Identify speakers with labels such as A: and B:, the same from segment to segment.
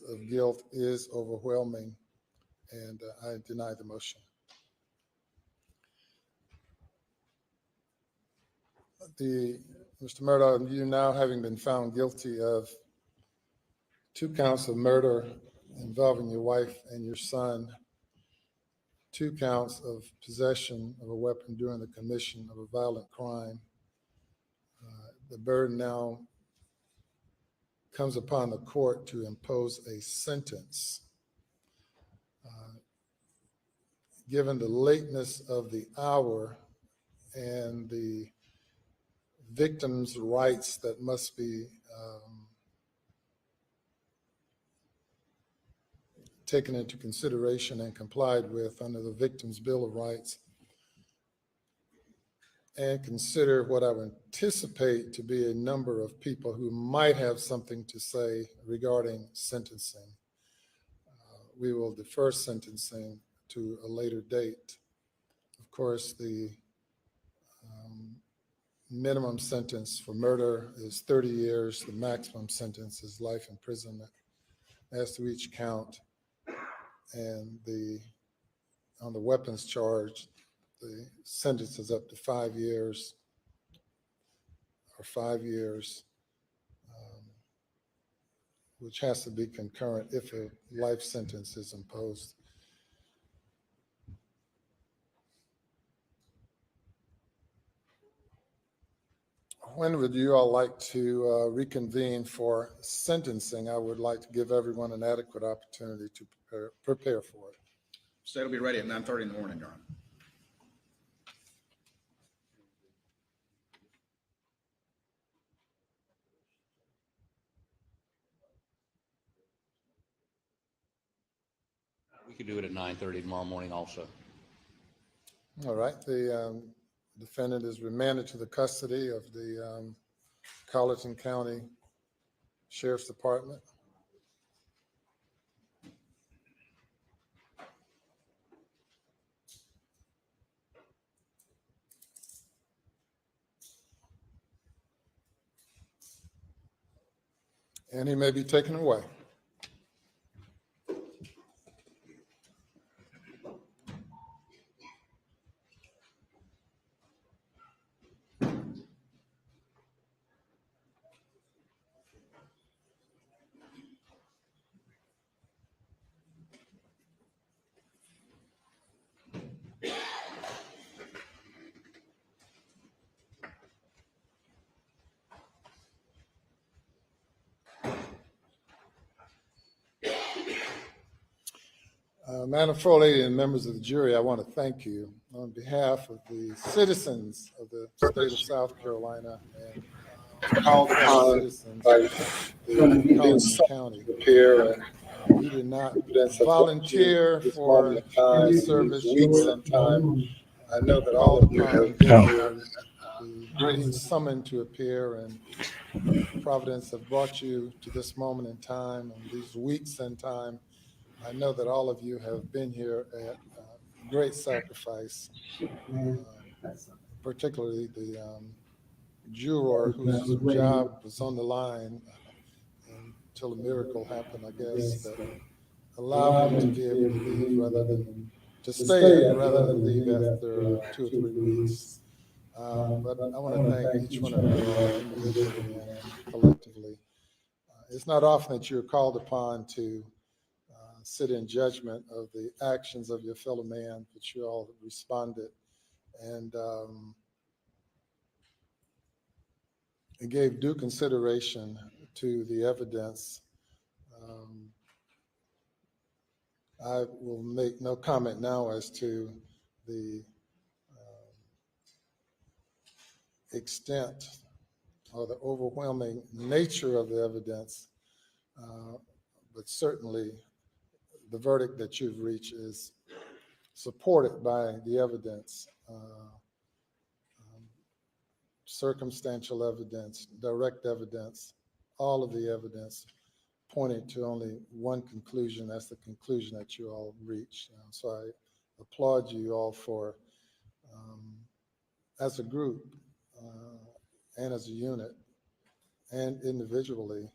A: of guilt is overwhelming, and I deny the motion. Mr. Murdaught, you now having been found guilty of 2 counts of murder involving your wife and your son, 2 counts of possession of a weapon during the commission of a violent crime, the burden now comes upon the court to impose a sentence. Given the lateness of the hour and the victims' rights that must be taken into consideration and complied with under the Victims' Bill of Rights, and consider what I would anticipate to be a number of people who might have something to say regarding sentencing, we will defer sentencing to a later date. Of course, the minimum sentence for murder is 30 years. The maximum sentence is life imprisonment as to each count. And on the weapons charge, the sentence is up to 5 years or 5 years, which has to be concurrent if a life sentence is imposed. When would you all like to reconvene for sentencing? I would like to give everyone an adequate opportunity to prepare for it.
B: So it'll be ready at 9:30 in the morning, Your Honor.
C: We could do it at 9:30 tomorrow morning also.
A: All right. The defendant is remanded to the custody of the Colleton County Sheriff's Department. And he may be taken away. Madam Floor Lady and members of the jury, I want to thank you on behalf of the citizens of the state of South Carolina and all the citizens of Colleton County. You did not volunteer for any service weeks and time. I know that all of you have been summoned to appear, and Providence have brought you to this moment in time and these weeks in time. I know that all of you have been here at great sacrifice, particularly the juror whose job was on the line until a miracle happened, I guess, that allowed him to be able to leave rather than to stay rather than leave after 2 or 3 weeks. But I want to thank each one of you all individually and collectively. It's not often that you're called upon to sit in judgment of the actions of your fellow man, but you all responded and it gave due consideration to the evidence. I will make no comment now as to the extent or the overwhelming nature of the evidence, but certainly the verdict that you've reached is supported by the evidence, circumstantial evidence, direct evidence, all of the evidence pointing to only one conclusion. That's the conclusion that you all reached. So I applaud you all for, as a group and as a unit and individually,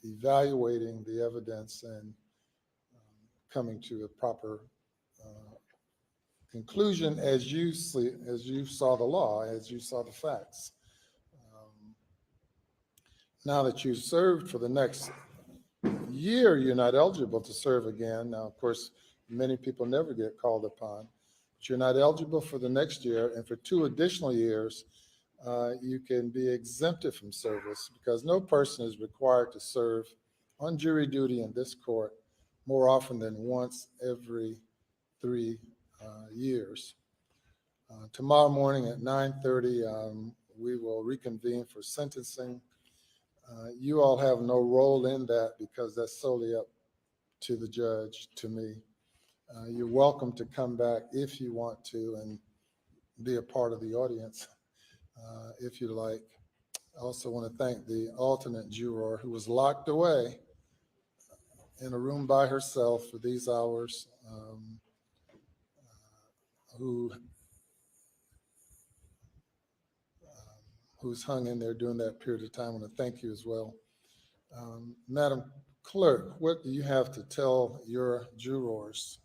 A: evaluating the evidence and coming to a proper conclusion as you saw the law, as you saw the facts. Now that you've served for the next year, you're not eligible to serve again. Now, of course, many people never get called upon, but you're not eligible for the next year. And for 2 additional years, you can be exempted from service because no person is required to serve on jury duty in this court more often than once every 3 years. Tomorrow morning at 9:30, we will reconvene for sentencing. You all have no role in that because that's solely up to the judge, to me. You're welcome to come back if you want to and be a part of the audience if you like. I also want to thank the alternate juror who was locked away in a room by herself for these hours, who's hung in there during that period of time. I want to thank you as well. Madam Clerk, what do you have to tell your jurors?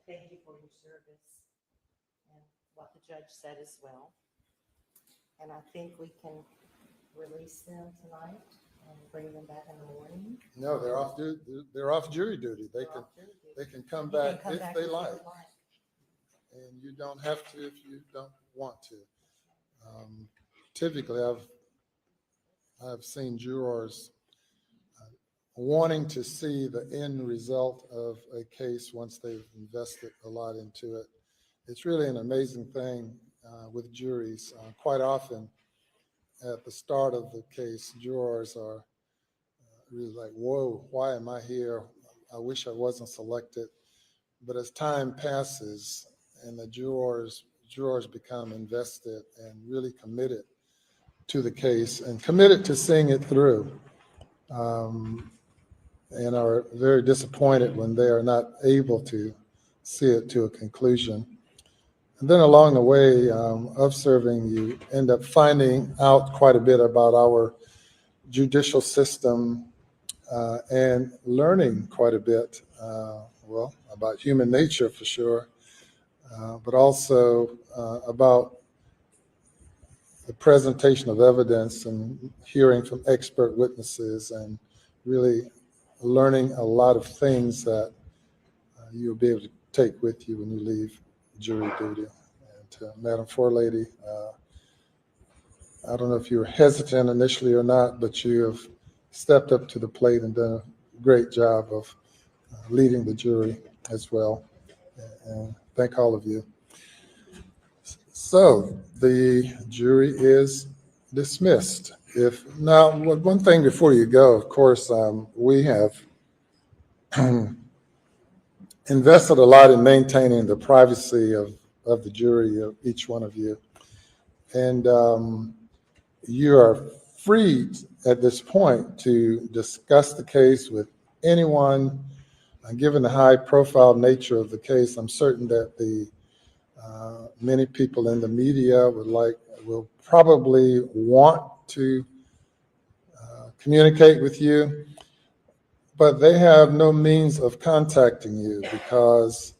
D: Thank you for your service and what the judge said as well. And I think we can release them tonight and bring them back in the morning.
A: No, they're off jury duty. They can come back if they like. And you don't have to if you don't want to. Typically, I've seen jurors wanting to see the end result of a case once they've invested a lot into it. It's really an amazing thing with juries. Quite often, at the start of the case, jurors are really like, whoa, why am I here? I wish I wasn't selected. But as time passes and the jurors become invested and really committed to the case and committed to seeing it through, and are very disappointed when they are not able to see it to a conclusion. And then along the way of serving, you end up finding out quite a bit about our judicial system and learning quite a bit, about human nature for sure, but also about the presentation of evidence and hearing from expert witnesses and really learning a lot of things that you'll be able to take with you when you leave jury duty. And to Madam Forelady, I don't know if you were hesitant initially or not, but you have stepped up to the plate and done a great job of leading the jury as well. And thank all of you. So the jury is dismissed. Now, one thing before you go, of course, we have invested a lot in maintaining the privacy of the jury, of each one of you. And you are free at this point to discuss the case with anyone. Given the high profile nature of the case, I'm certain that the many people in the media will probably want to communicate with you, but they have no means of contacting you because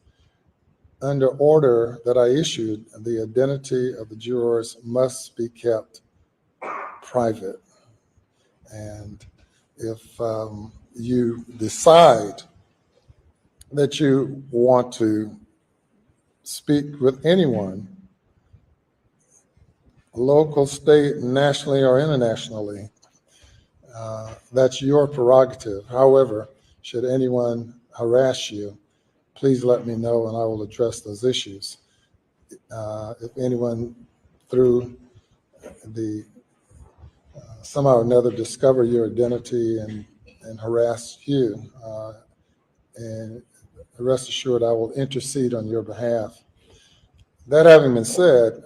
A: under order that I issued, the identity of the jurors must be kept private. And if you decide that you want to speak with anyone, local, state, nationally, or internationally, that's your prerogative. However, should anyone harass you, please let me know and I will address those issues. If anyone through the somehow or another discover your identity and harass you, and rest assured I will intercede on your behalf. That having been said,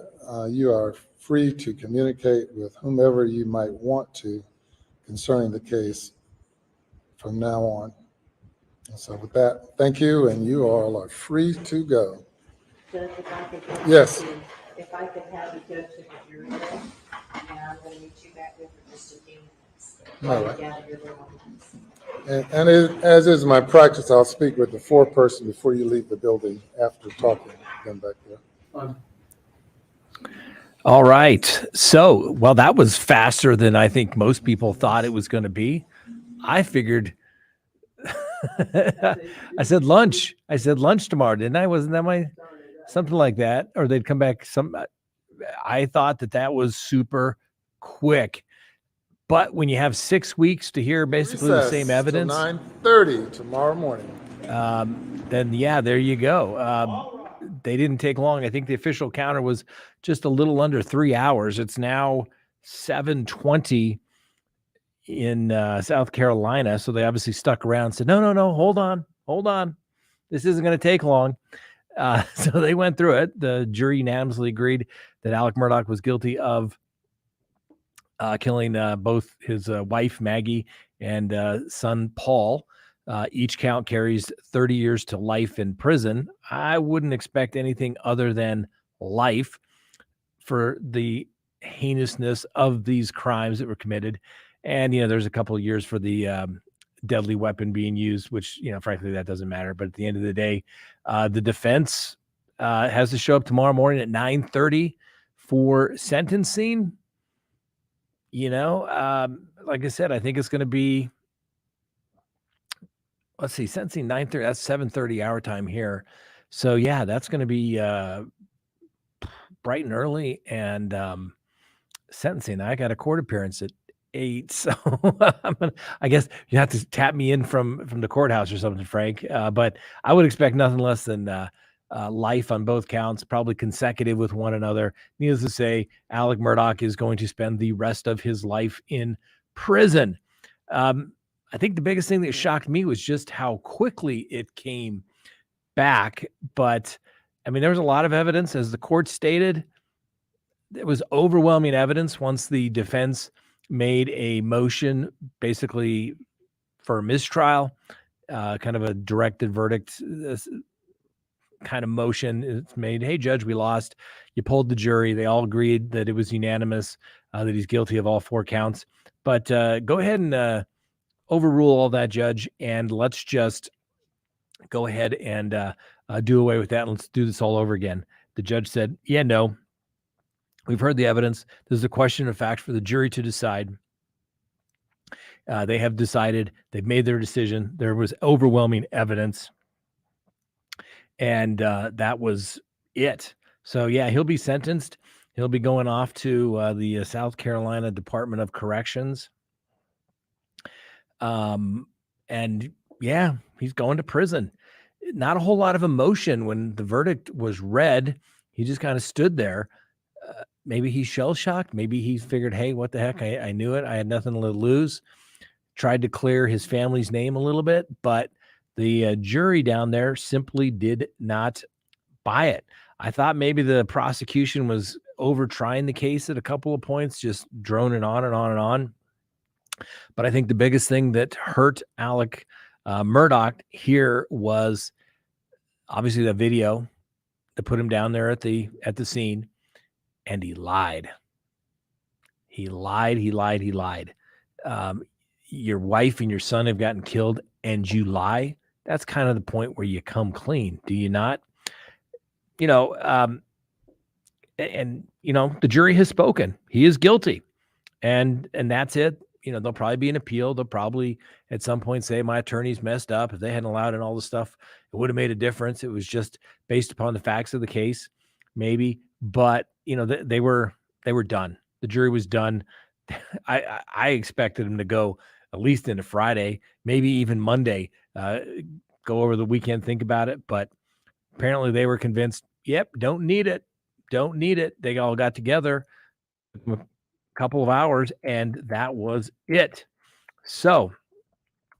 A: you are free to communicate with whomever you might want to concerning the case from now on. So with that, thank you, and you all are free to go.
D: Judge, if I could
A: Yes.
D: if I could have you go to the jury room and going to meet you back there for just a few minutes.
A: All
D: While
A: right.
D: you gather your belongings.
A: As is my practice, I'll speak with the foreperson before you leave the building after talking to them back there.
E: All right. So, well, that was faster than I think most people thought it was going to be. I figured I said lunch. I said lunch tomorrow, didn't I? Wasn't that something like that? Or they'd come back I thought that was super quick. But when you have 6 weeks to hear basically the same evidence,
A: 9:30 tomorrow morning.
E: then yeah, there you go. They didn't take long. I think the official counter was just a little under 3 hours. It's now 7:20 in South Carolina. So they obviously stuck around and said, no, hold on. This isn't going to take long. So they went through it. The jury unanimously agreed that Alec Murdaught was guilty of killing both his wife, Maggie, and son, Paul. Each count carries 30 years to life in prison. I wouldn't expect anything other than life for the heinousness of these crimes that were committed. And, there's a couple of years for the deadly weapon being used, which, frankly, that doesn't matter. But at the end of the day, the defense has to show up tomorrow morning at 9:30 for sentencing. Like I said, I think it's going to be, let's see, sentencing 9:30, that's 7:30 our time here. So yeah, that's going to be bright and early, and sentencing. I got a court appearance at 8, so I guess you have to tap me in from the courthouse or something, Frank. But I would expect nothing less than life on both counts, probably consecutive with one another. Needless to say, Alec Murdaught is going to spend the rest of his life in prison. I think the biggest thing that shocked me was just how quickly it came back. But I mean, there was a lot of evidence, as the court stated. There was overwhelming evidence once the defense made a motion basically for a mistrial, kind of a directed verdict kind of motion. It's made, hey, judge, we lost. You polled the jury. They all agreed that it was unanimous, that he's guilty of all 4 counts. But go ahead and overrule all that, judge, and let's just go ahead and do away with that. And let's do this all over again. The judge said, yeah, no. We've heard the evidence. This is a question of fact for the jury to decide. They have decided. They've made their decision. There was overwhelming evidence. And that was it. So, yeah, he'll be sentenced. He'll be going off to the South Carolina Department of Corrections. And, yeah, he's going to prison. Not a whole lot of emotion when the verdict was read. He just kind of stood there. Maybe he's shell-shocked. Maybe he figured, hey, what the heck? I knew it. I had nothing to lose. Tried to clear his family's name a little bit, but the jury down there simply did not buy it. I thought maybe the prosecution was over trying the case at a couple of points, just droning on and on and on. But I think the biggest thing that hurt Alec Murdaught here was obviously the video that put him down there at the scene. And he lied. He lied. Your wife and your son have gotten killed and you lie. That's kind of the point where you come clean. Do you not? The jury has spoken. He is guilty. And that's it. There'll probably be an appeal. They'll probably at some point say my attorney's messed up. If they hadn't allowed in all the stuff, it would have made a difference. It was just based upon the facts of the case, maybe. But they were done. The jury was done. I expected them to go at least into Friday, maybe even Monday. Go over the weekend, think about it. But apparently they were convinced. Yep, don't need it. They all got together a couple of hours, and that was it. So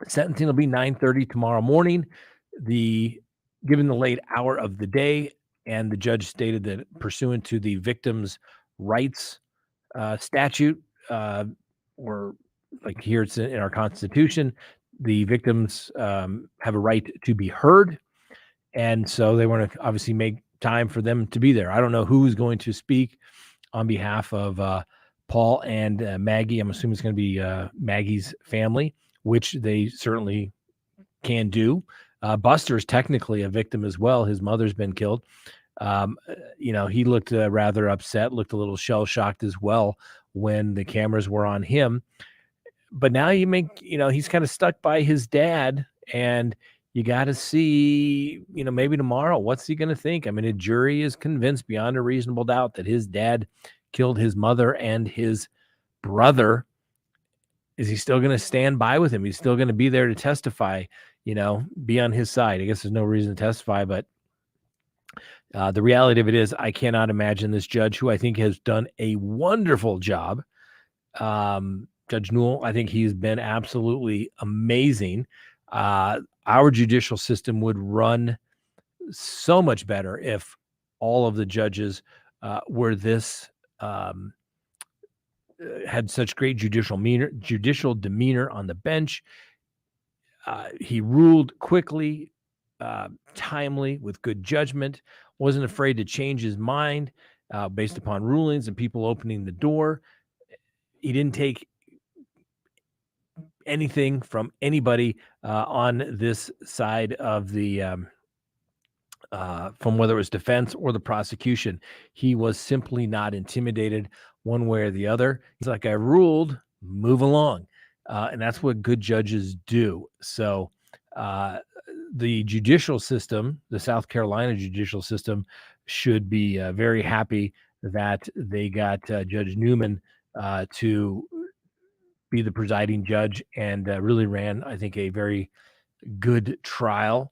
E: sentencing will be 9:30 tomorrow morning. Given the late hour of the day. And the judge stated that pursuant to the victims' rights statute, or like here it's in our Constitution, the victims have a right to be heard. And so they want to obviously make time for them to be there. I don't know who's going to speak on behalf of Paul and Maggie. I'm assuming it's going to be Maggie's family, which they certainly can do. Buster is technically a victim as well. His mother's been killed. He looked rather upset, looked a little shell-shocked as well when the cameras were on him. But now he's kind of stuck by his dad, and you got to see, maybe tomorrow, what's he going to think? I mean, a jury is convinced beyond a reasonable doubt that his dad killed his mother and his brother. Is he still going to stand by with him? He's still going to be there to testify, be on his side. I guess there's no reason to testify, but the reality of it is I cannot imagine this judge, who I think has done a wonderful job. Judge Newell, I think he's been absolutely amazing. Our judicial system would run so much better if all of the judges were this had such great judicial demeanor on the bench. He ruled quickly, timely, with good judgment, wasn't afraid to change his mind based upon rulings and people opening the door. He didn't take anything from anybody on this side of the from whether it was defense or the prosecution. He was simply not intimidated one way or the other. He's like, I ruled, move along. And that's what good judges do. So the judicial system, the South Carolina judicial system, should be very happy that they got Judge Newman to be the presiding judge, and really ran, I think, a very good trial.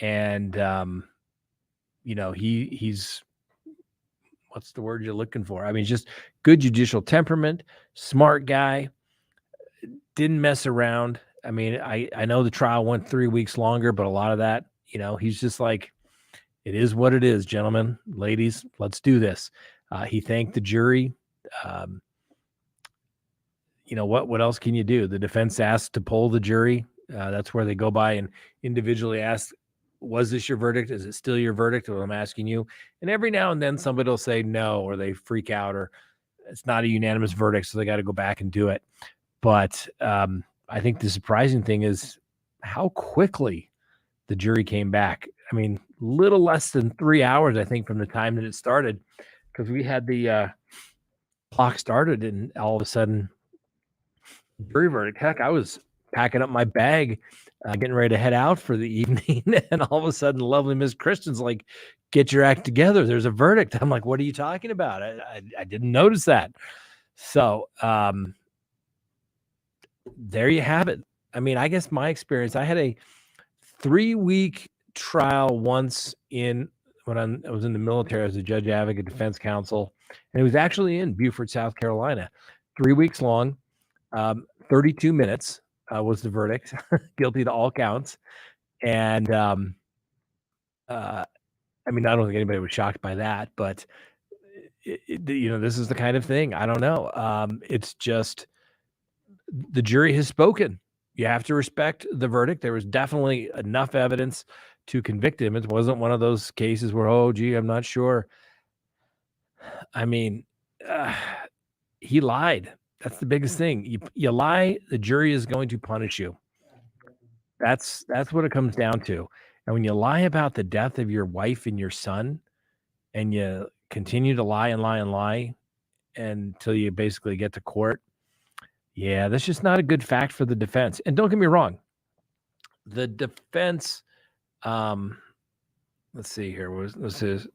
E: And, he's, what's the word you're looking for? I mean, just good judicial temperament, smart guy, didn't mess around. I mean, I know the trial went 3 weeks longer, but a lot of that, he's just like, it is what it is, gentlemen, ladies, let's do this. He thanked the jury. What else can you do? The defense asked to poll the jury. That's where they go by and individually ask, was this your verdict? Is it still your verdict? Well, I'm asking you. And every now and then somebody will say no, or they freak out, or it's not a unanimous verdict, so they got to go back and do it. But I think the surprising thing is how quickly the jury came back. I mean, little less than 3 hours, I think, from the time that it started, because we had the clock started, and all of a sudden, jury verdict. Heck, I was packing up my bag, getting ready to head out for the evening, and all of a sudden, lovely Miss Christian's like, "Get your act together. There's a verdict." I'm like, "What are you talking about? I didn't notice that." So there you have it. I mean, I guess my experience, I had a 3-week trial once when I was in the military as a judge advocate defense counsel, and it was actually in Beaufort, South Carolina. 3 weeks long. 32 minutes was the verdict, guilty to all counts. And I mean, I don't think anybody was shocked by that, but this is the kind of thing. I don't know. It's just the jury has spoken. You have to respect the verdict. There was definitely enough evidence to convict him. It wasn't one of those cases where, oh, gee, I'm not sure. I mean, he lied. That's the biggest thing. You lie, the jury is going to punish you. That's what it comes down to. And when you lie about the death of your wife and your son, and you continue to lie and lie and lie until you basically get to court, yeah, that's just not a good fact for the defense. And don't get me wrong, the defense, let's see here, this is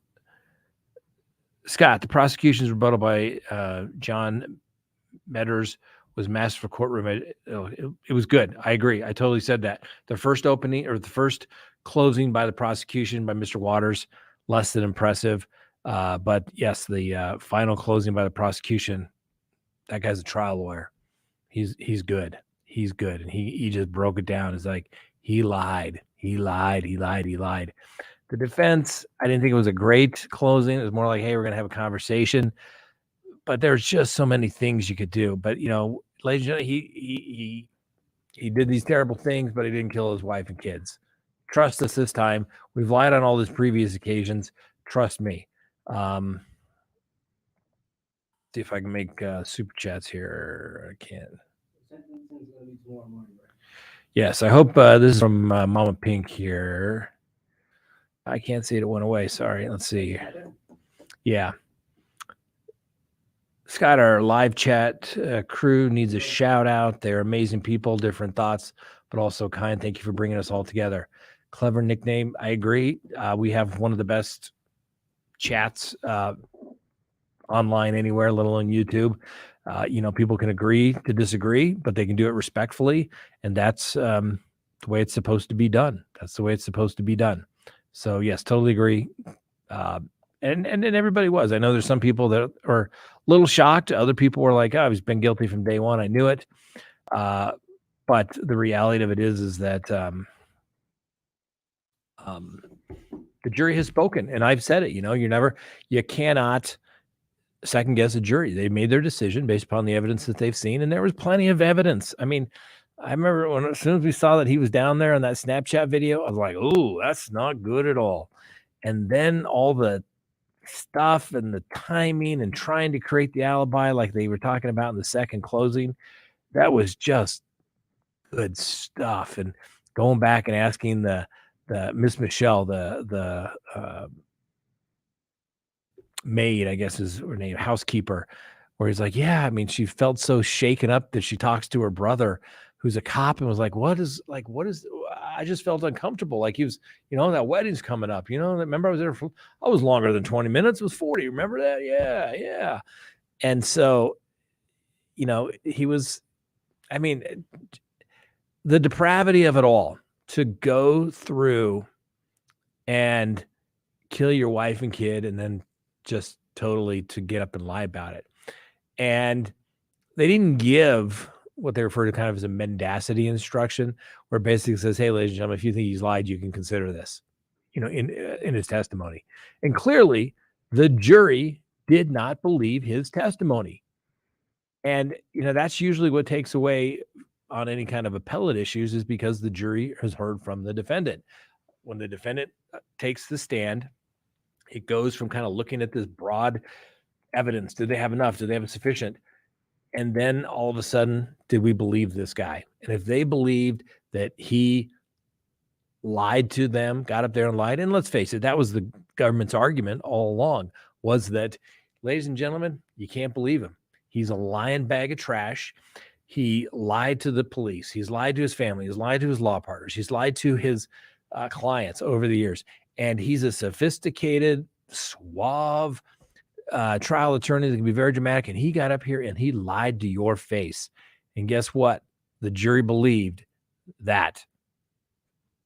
E: Scott, the prosecution's rebuttal by John Medders was masterful courtroom. It was good. I agree. I totally said that. The first opening, or the first closing by the prosecution by Mr. Waters, less than impressive. But yes, the final closing by the prosecution, that guy's a trial lawyer. He's good. He's good. And he just broke it down. It's like, he lied. He lied. The defense, I didn't think it was a great closing. It was more like, hey, we're going to have a conversation. But there's just so many things you could do. But, ladies and gentlemen, he did these terrible things, but he didn't kill his wife and kids. Trust us this time. We've lied on all these previous occasions. Trust me. See if I can make super chats here. I can't. Yes, I hope this is from Mama Pink here. I can't see it. It went away. Sorry. Let's see. Yeah. Scott, our live chat crew needs a shout out. They're amazing people, different thoughts, but also kind. Thank you for bringing us all together. Clever nickname. I agree. We have one of the best chats online anywhere, let alone YouTube. People can agree to disagree, but they can do it respectfully. And that's the way it's supposed to be done. That's the way it's supposed to be done. So yes, totally agree. And everybody was. I know there's some people that are a little shocked. Other people were like, "Oh, he's been guilty from day one. I knew it." But the reality of it is that the jury has spoken, and I've said it. You cannot second guess a jury. They made their decision based upon the evidence that they've seen, and there was plenty of evidence. I mean, I remember as soon as we saw that he was down there in that Snapchat video, I was like, "Ooh, that's not good at all." And then all the stuff and the timing and trying to create the alibi like they were talking about in the second closing, that was just good stuff. And going back and asking the Miss Michelle, the maid, I guess is her name, housekeeper, where he's like, yeah, I mean, she felt so shaken up that she talks to her brother who's a cop and was like, what is, I just felt uncomfortable. Like he was, that wedding's coming up, remember I was there I was longer than 20 minutes. It was 40. Remember that? Yeah. And so, he was, I mean, the depravity of it all, to go through and kill your wife and kid and then just totally to get up and lie about it. And they didn't give what they refer to kind of as a mendacity instruction, where it basically says, hey, ladies and gentlemen, if you think he's lied, you can consider this, in his testimony. And clearly the jury did not believe his testimony. And, that's usually what takes away on any kind of appellate issues, is because the jury has heard from the defendant. When the defendant takes the stand, it goes from kind of looking at this broad evidence. Did they have enough? Did they have sufficient? And then all of a sudden, did we believe this guy? And if they believed that he lied to them, got up there and lied, and let's face it, that was the government's argument all along, was that, ladies and gentlemen, you can't believe him. He's a lying bag of trash. He lied to the police. He's lied to his family. He's lied to his law partners. He's lied to his clients over the years. And he's a sophisticated, suave trial attorney that can be very dramatic. And he got up here and he lied to your face. And guess what? The jury believed that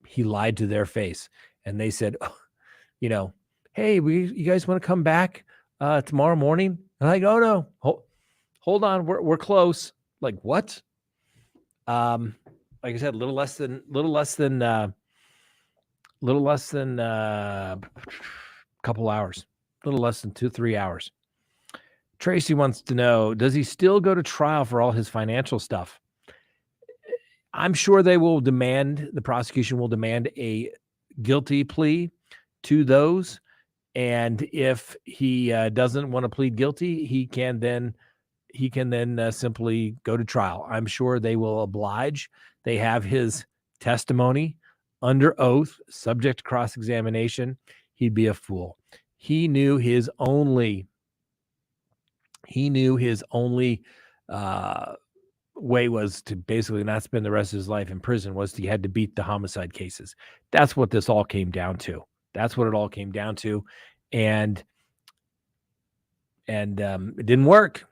E: he lied to their face. And they said, hey, you guys want to come back tomorrow morning? And I'm like, oh no, hold on. We're close. Like what? Like I said, a little less than a couple hours, a little less than 2-3 hours. Tracy wants to know, does he still go to trial for all his financial stuff? I'm sure the prosecution will demand a guilty plea to those. And if he doesn't want to plead guilty, he can then simply go to trial. I'm sure they will oblige. They have his testimony under oath, subject to cross-examination. He'd be a fool. He knew his only way was to basically not spend the rest of his life in prison, was he had to beat the homicide cases. That's what this all came down to. That's what it all came down to. And it didn't work.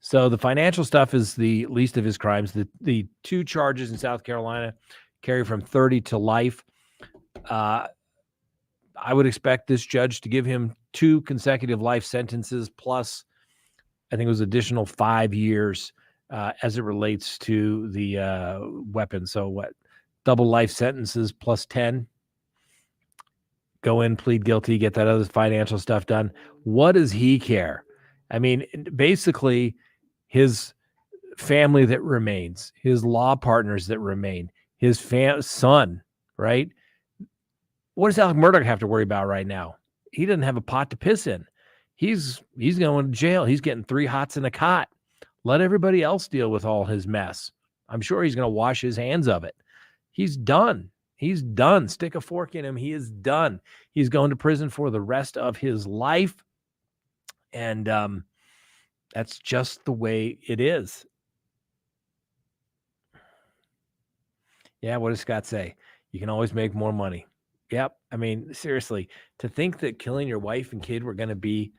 E: So the financial stuff is the least of his crimes. The 2 charges in South Carolina carry from 30 to life. I would expect this judge to give him 2 consecutive life sentences, plus I think it was additional 5 years as it relates to the weapon. So what? Double life sentences plus 10. Go in, plead guilty, get that other financial stuff done. What does he care? I mean, basically, his family that remains, his law partners that remain, his son, right? What does Alec Murdaught have to worry about right now? He doesn't have a pot to piss in. he's going to jail. He's getting 3 hots in a cot. Let everybody else deal with all his mess. I'm sure he's going to wash his hands of it. He's done. He's done. Stick a fork in him. He is done. He's going to prison for the rest of his life. And that's just the way it is. Yeah, what does Scott say? You can always make more money. Yep. I mean, seriously, to think that killing your wife and kid were going to be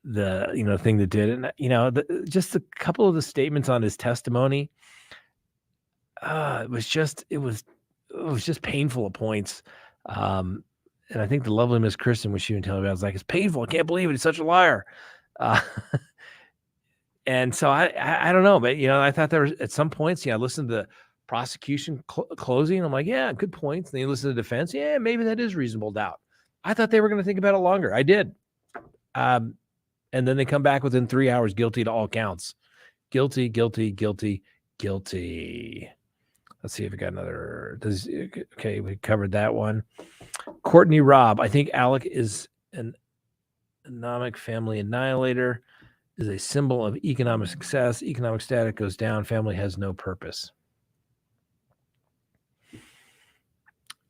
E: the, thing that did it. And, just a couple of the statements on his testimony, it was just painful at points. And I think the lovely Miss Kristen, when she was telling me, I was like, it's painful. I can't believe it. He's such a liar. And so I don't know, but I thought there was at some points, I listened to the prosecution closing. I'm like, yeah, good points. And then you listen to the defense. Yeah, maybe that is reasonable doubt. I thought they were going to think about it longer. I did. And then they come back within 3 hours, guilty to all counts. Guilty, guilty, guilty, guilty. Let's see if we got another. Okay, we covered that one. Courtney Robb. I think Alec is an economic family annihilator, is a symbol of economic success. Economic status goes down. Family has no purpose.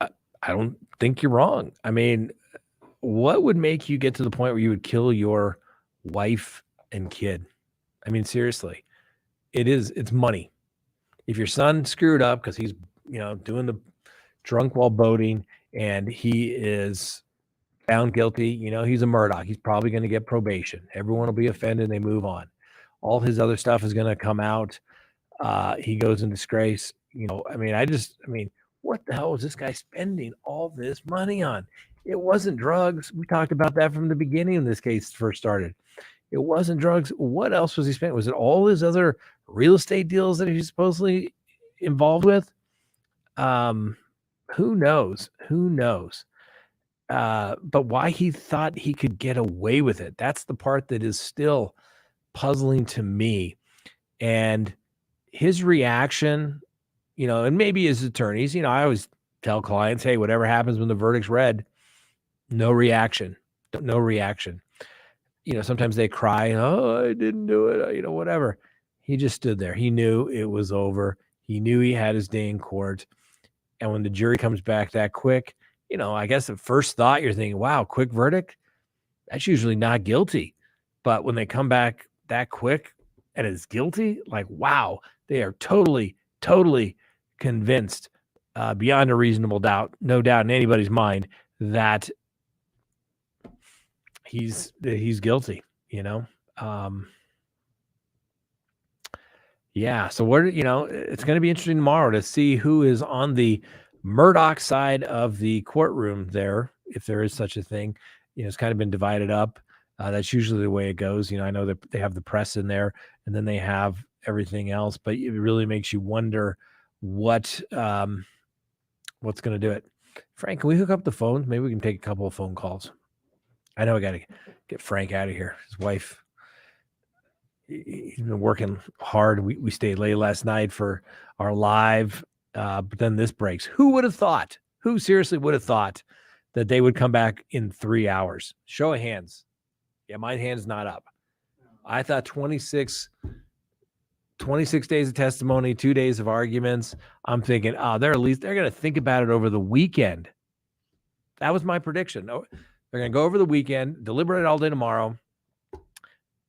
E: I don't think you're wrong. I mean, what would make you get to the point where you would kill your wife and kid? I mean, seriously, it's money. If your son screwed up because he's, doing the drunk while boating and he is found guilty, he's a Murdaught. He's probably going to get probation. Everyone will be offended and they move on. All his other stuff is going to come out. He goes in disgrace. What the hell is this guy spending all this money on? It wasn't drugs. We talked about that from the beginning when this case first started. It wasn't drugs. What else was he spending? Was it all his other real estate deals that he's supposedly involved with? Who knows? But why he thought he could get away with it, that's the part that is still puzzling to me. And his reaction, and maybe his attorneys, I always tell clients, hey, whatever happens when the verdict's read, no reaction. Sometimes they cry, oh, I didn't do it, whatever. He just stood there. He knew it was over. He knew he had his day in court. And when the jury comes back that quick, I guess at first thought you're thinking, wow, quick verdict? That's usually not guilty. But when they come back that quick and it's guilty, like, wow, they are totally convinced beyond a reasonable doubt, no doubt in anybody's mind, that he's guilty, Yeah. So it's going to be interesting tomorrow to see who is on the Murdaught side of the courtroom there, if there is such a thing. It's kind of been divided up. That's usually the way it goes. I know that they have the press in there and then they have everything else, but it really makes you wonder what's going to do it. Frank, can we hook up the phones? Maybe we can take a couple of phone calls. I know I got to get Frank out of here. His wife, he's been working hard. We stayed late last night for our live, but then this breaks. Who would have thought? Who seriously would have thought that they would come back in 3 hours? Show of hands. Yeah, my hand's not up. I thought 26 days of testimony, 2 days of arguments. I'm thinking, they're going to think about it over the weekend. That was my prediction. They're going to go over the weekend, deliberate all day tomorrow,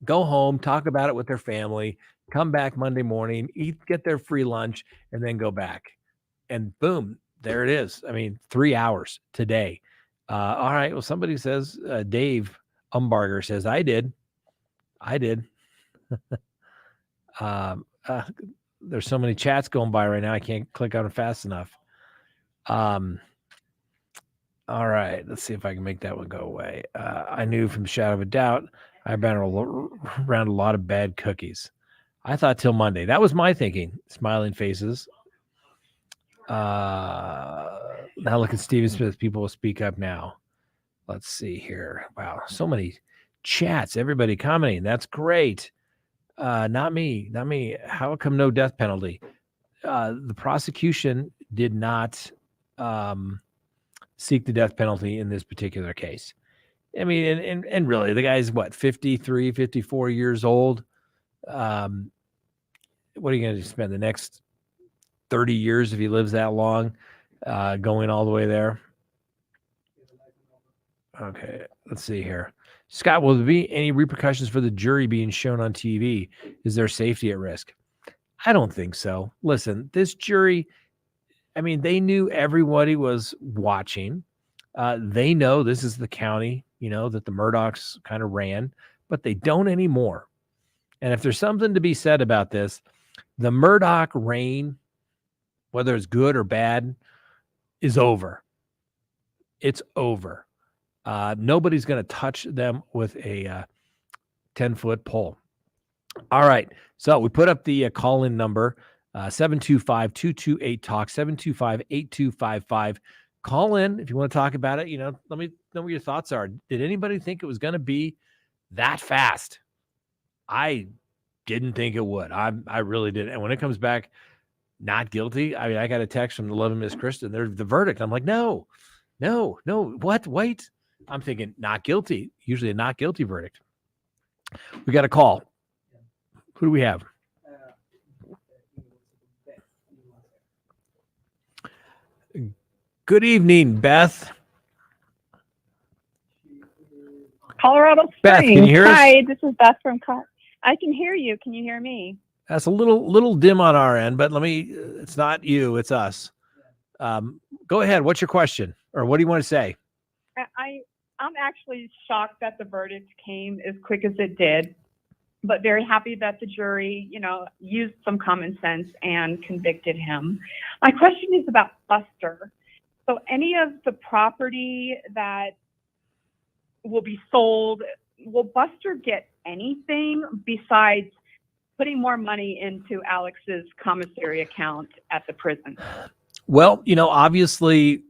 E: go home, talk about it with their family, come back Monday morning, get their free lunch, and then go back. And boom, there it is. 3 hours today. All right. Well, somebody says, Dave Umbarger says, I did. There's so many chats going by right now. I can't click on it fast enough. All right. Let's see if I can make that one go away. I knew from the shadow of a doubt I've been around a lot of bad cookies. I thought till Monday. That was my thinking. Smiling faces. Now look at Steven Smith. People will speak up now. Let's see here. Wow. So many chats. Everybody commenting. That's great. Not me. How come no death penalty? The prosecution did not seek the death penalty in this particular case. I mean, and really, the guy's what, 53, 54 years old. What are you going to spend the next 30 years if he lives that long, going all the way there? Okay, let's see here. Scott, will there be any repercussions for the jury being shown on TV? Is there safety at risk? I don't think so. Listen, this jury, I mean, they knew everybody was watching. They know this is the county, that the Murdaughts kind of ran, but they don't anymore. And if there's something to be said about this, the Murdaugh reign, whether it's good or bad, is over. It's over. Nobody's going to touch them with a 10-foot pole. All right. So we put up the call-in number, 725-228-TALK, 725-8255. Call in if you want to talk about it. Let me know what your thoughts are. Did anybody think it was going to be that fast? I didn't think it would. I really did. And when it comes back not guilty, I mean, I got a text from the loving Miss Kristen. There's the verdict. I'm like, no. What? Wait. I'm thinking not guilty. Usually a not guilty verdict. We got a call. Who do we have? Good evening, Beth.
F: Colorado Springs.
E: Beth, can you hear us?
F: Hi, this is Beth from I can hear you. Can you hear me?
E: That's a little dim on our end, but it's not you, it's us. Go ahead. What's your question? Or what do you want to say?
F: I'm actually shocked that the verdict came as quick as it did, but very happy that the jury, used some common sense and convicted him. My question is about Buster. So any of the property that will be sold, will Buster get anything besides putting more money into Alex's commissary account at the prison?
E: Well, obviously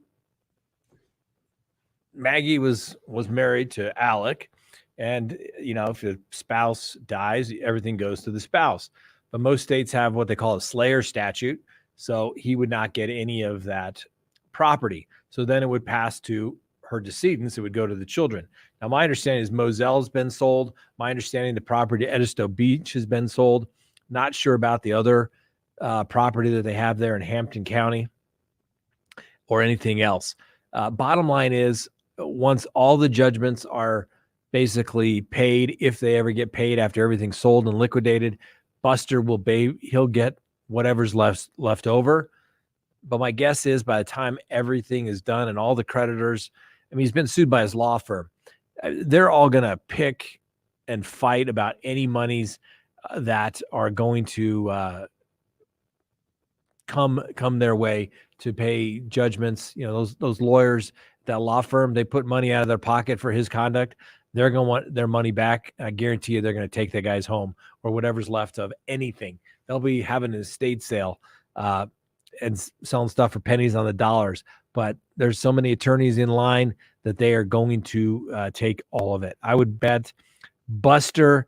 E: Maggie was married to Alec, and if the spouse dies, everything goes to the spouse. But most states have what they call a slayer statute, so he would not get any of that property. So then it would pass to her decedents. It would go to the children. Now, my understanding is Moselle's been sold. My understanding, the property at Edisto Beach has been sold. Not sure about the other property that they have there in Hampton County or anything else. Bottom line is, once all the judgments are basically paid, if they ever get paid after everything's sold and liquidated, Buster he'll get whatever's left over. But my guess is by the time everything is done and all the creditors, I mean, he's been sued by his law firm, they're all going to pick and fight about any monies that are going to come their way to pay judgments. Those lawyers, that law firm, they put money out of their pocket for his conduct. They're going to want their money back. I guarantee you they're going to take that guy's home or whatever's left of anything. They'll be having an estate sale and selling stuff for pennies on the dollars. But there's so many attorneys in line that they are going to take all of it. I would bet Buster,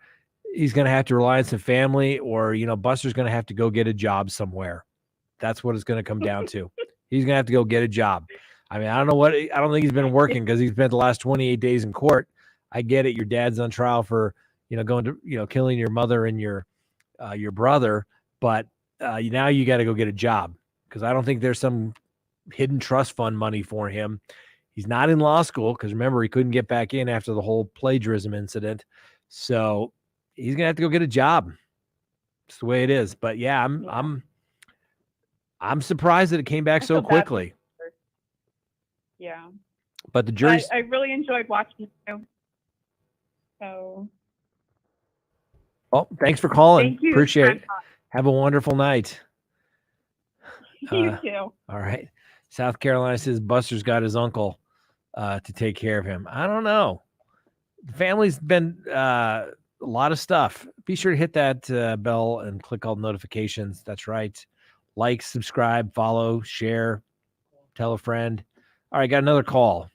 E: he's going to have to rely on some family, or, Buster's going to have to go get a job somewhere. That's what it's going to come down to. He's going to have to go get a job. I mean, I don't think he's been working because he's spent the last 28 days in court. I get it. Your dad's on trial for, going to, killing your mother and your brother. But now you got to go get a job, because I don't think there's some hidden trust fund money for him. He's not in law school because, remember, he couldn't get back in after the whole plagiarism incident. So he's going to have to go get a job. It's the way it is. But yeah, I'm surprised that it came back so quickly.
F: Yeah.
E: But the jury,
F: I really enjoyed watching you. So.
E: Well, thanks for calling.
F: Thank you.
E: Appreciate it. Have a wonderful night.
F: You too.
E: All right. South Carolina says Buster's got his uncle to take care of him. I don't know. The family's been a lot of stuff. Be sure to hit that bell and click all the notifications. That's right. Like, subscribe, follow, share, tell a friend. All right, got another call.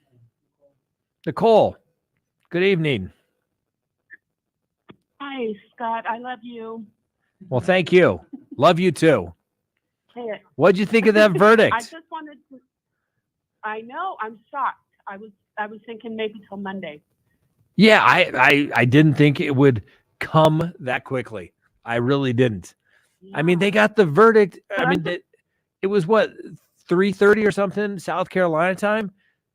E: Nicole, good evening.
G: Hi, Scott. I love you.
E: Well, thank you. Love you too.
G: Hey,
E: What'd you think of that verdict?
G: I just wanted to. I know. I'm shocked. I was thinking maybe till Monday.
E: Yeah, I didn't think it would come that quickly. I really didn't. I mean, they got the verdict. I mean, it was what, 3:30 or something, South Carolina time.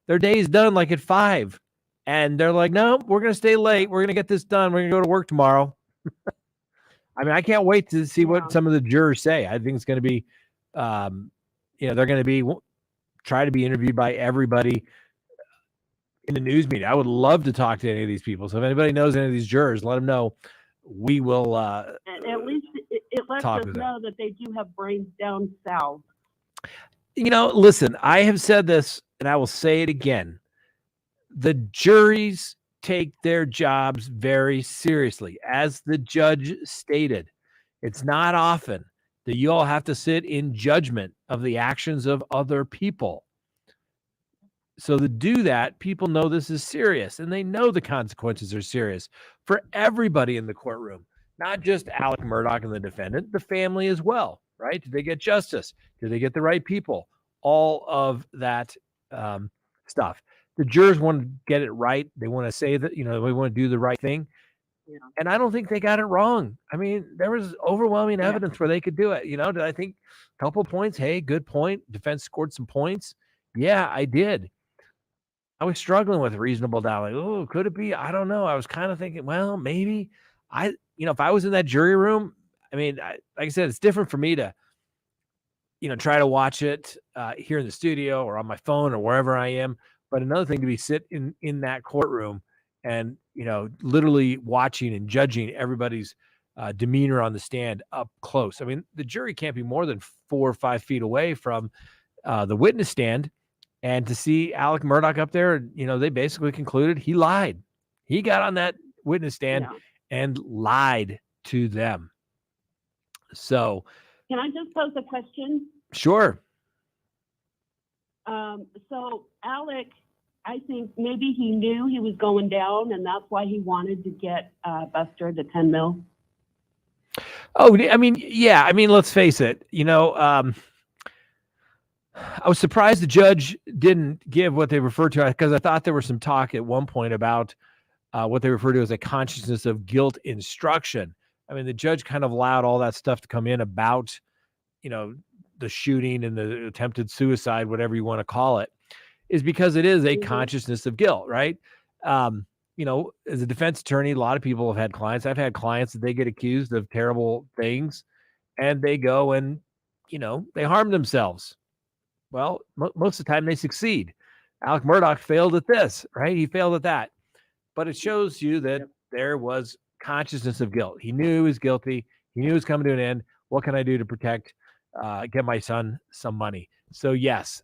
E: Their day's done like at 5, and they're like, "No, we're gonna stay late. We're gonna get this done. We're gonna go to work tomorrow." I mean, I can't wait to see what some of the jurors say. I think it's going to be, they're going to be try to be interviewed by everybody in the news media. I would love to talk to any of these people. So if anybody knows any of these jurors, let them know. We will.
G: And at least it lets
E: talk
G: us
E: with them.
G: know that they do have brains down south.
E: Listen, I have said this and I will say it again. The juries take their jobs very seriously. As the judge stated, it's not often that you all have to sit in judgment of the actions of other people. So to do that, people know this is serious, and they know the consequences are serious for everybody in the courtroom, not just Alec Murdaught and the defendant, the family as well, right? Did they get justice? Did they get the right people? All of that stuff. The jurors want to get it right. They want to say that, we want to do the right thing.
G: Yeah.
E: And I don't think they got it wrong. I mean, there was overwhelming evidence where they could do it. Did I think a couple points? Hey, good point. Defense scored some points. Yeah, I did. I was struggling with reasonable doubt. Like, oh, could it be? I don't know. I was kind of thinking, well, maybe if I was in that jury room, I mean, like I said, it's different for me to, try to watch it here in the studio or on my phone or wherever I am. But another thing to be sit in that courtroom and, literally watching and judging everybody's demeanor on the stand up close. I mean, the jury can't be more than 4 or 5 feet away from the witness stand. And to see Alec Murdaught up there, they basically concluded he lied. He got on that witness stand and lied to them. So,
G: Can I just pose a question?
E: sure.
G: So Alec, I think maybe he knew he was going down, and that's why he wanted to get Buster the 10 mil.
E: Oh, I mean, yeah. I mean, let's face it. I was surprised the judge didn't give what they referred to, because I thought there was some talk at one point about what they refer to as a consciousness of guilt instruction. I mean, the judge kind of allowed all that stuff to come in about, the shooting and the attempted suicide, whatever you want to call it, is because it is a consciousness of guilt, right? As a defense attorney, a lot of people have had clients. I've had clients that they get accused of terrible things and they go and, they harm themselves. Well, most of the time they succeed. Alec Murdaught failed at this, right? He failed at that. But it shows you that there was consciousness of guilt. He knew he was guilty. He knew it was coming to an end. What can I do to protect, get my son some money? So yes,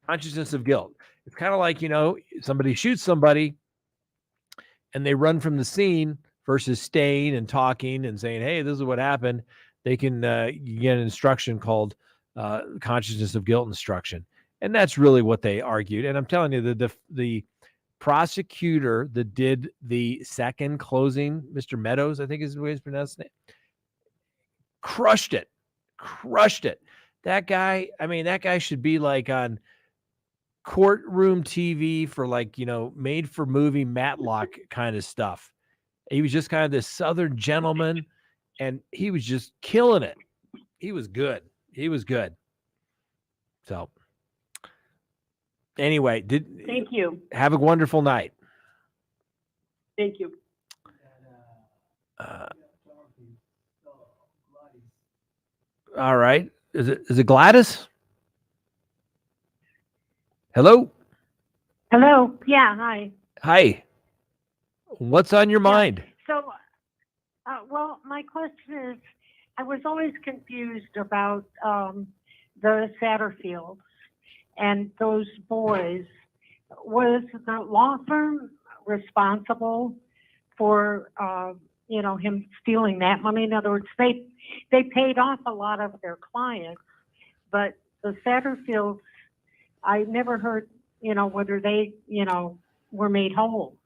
E: consciousness of guilt. It's kind of like, somebody shoots somebody and they run from the scene versus staying and talking and saying, hey, this is what happened. They can get an instruction called consciousness of guilt instruction. And that's really what they argued. And I'm telling you, the prosecutor that did the second closing, Mr. Meadows, I think is the way he's pronounced it, crushed it. That guy should be like on courtroom TV for made for movie Matlock kind of stuff. He was just kind of this Southern gentleman and he was just killing it. He was good. So anyway,
G: Thank you.
E: have a wonderful night.
G: Thank you.
E: All right. Is it Gladys? Hello?
H: Hello. Yeah. Hi.
E: Hi. What's on your mind?
H: So, well, my question is, I was always confused about the Satterfields and those boys. Was the law firm responsible for, him stealing that money? In other words, they paid off a lot of their clients, but the Satterfields, I never heard, whether they, were made whole.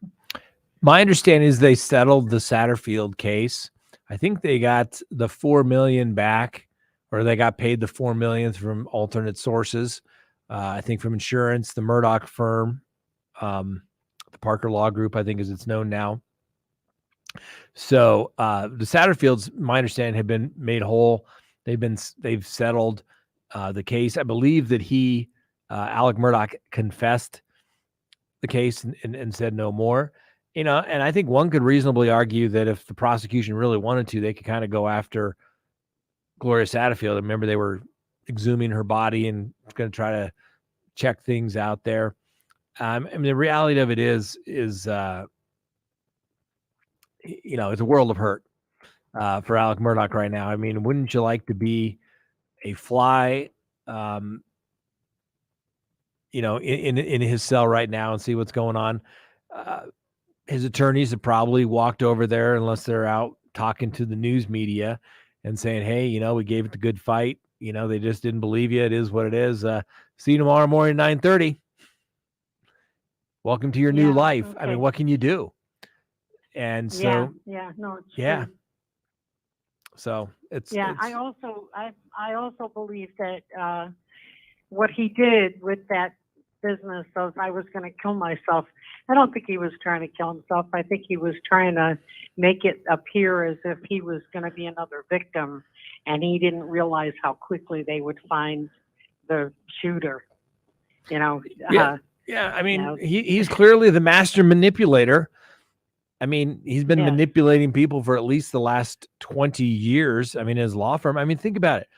E: My understanding is they settled the Satterfield case. I think they got the $4 million back, or they got paid the $4 million from alternate sources. I think from insurance, the Murdaught firm, the Parker Law Group, I think as it's known now. So the Satterfields, my understanding, have been made whole. They've settled the case. I believe that Alec Murdaught, confessed the case and said no more. And I think one could reasonably argue that if the prosecution really wanted to, they could kind of go after Gloria Satterfield. Remember, they were exhuming her body and going to try to check things out there. I mean, the reality of it is it's a world of hurt for Alec Murdaught right now. I mean, wouldn't you like to be a fly, in his cell right now and see what's going on? His attorneys have probably walked over there, unless they're out talking to the news media and saying, hey, we gave it the good fight. They just didn't believe you. It is what it is. See you tomorrow morning, 9:30. Welcome to your new life.
H: Okay.
E: I mean, what can you do? And so,
H: no, it's
E: yeah.
H: true.
E: So it's
H: I also believe that what he did with that business of I was going to kill myself, I don't think he was trying to kill himself. I think he was trying to make it appear as if he was going to be another victim, and he didn't realize how quickly they would find the shooter.
E: Yeah. I mean, he's clearly the master manipulator. I mean, he's been manipulating people for at least the last 20 years. I mean, his law firm. I mean, think about it.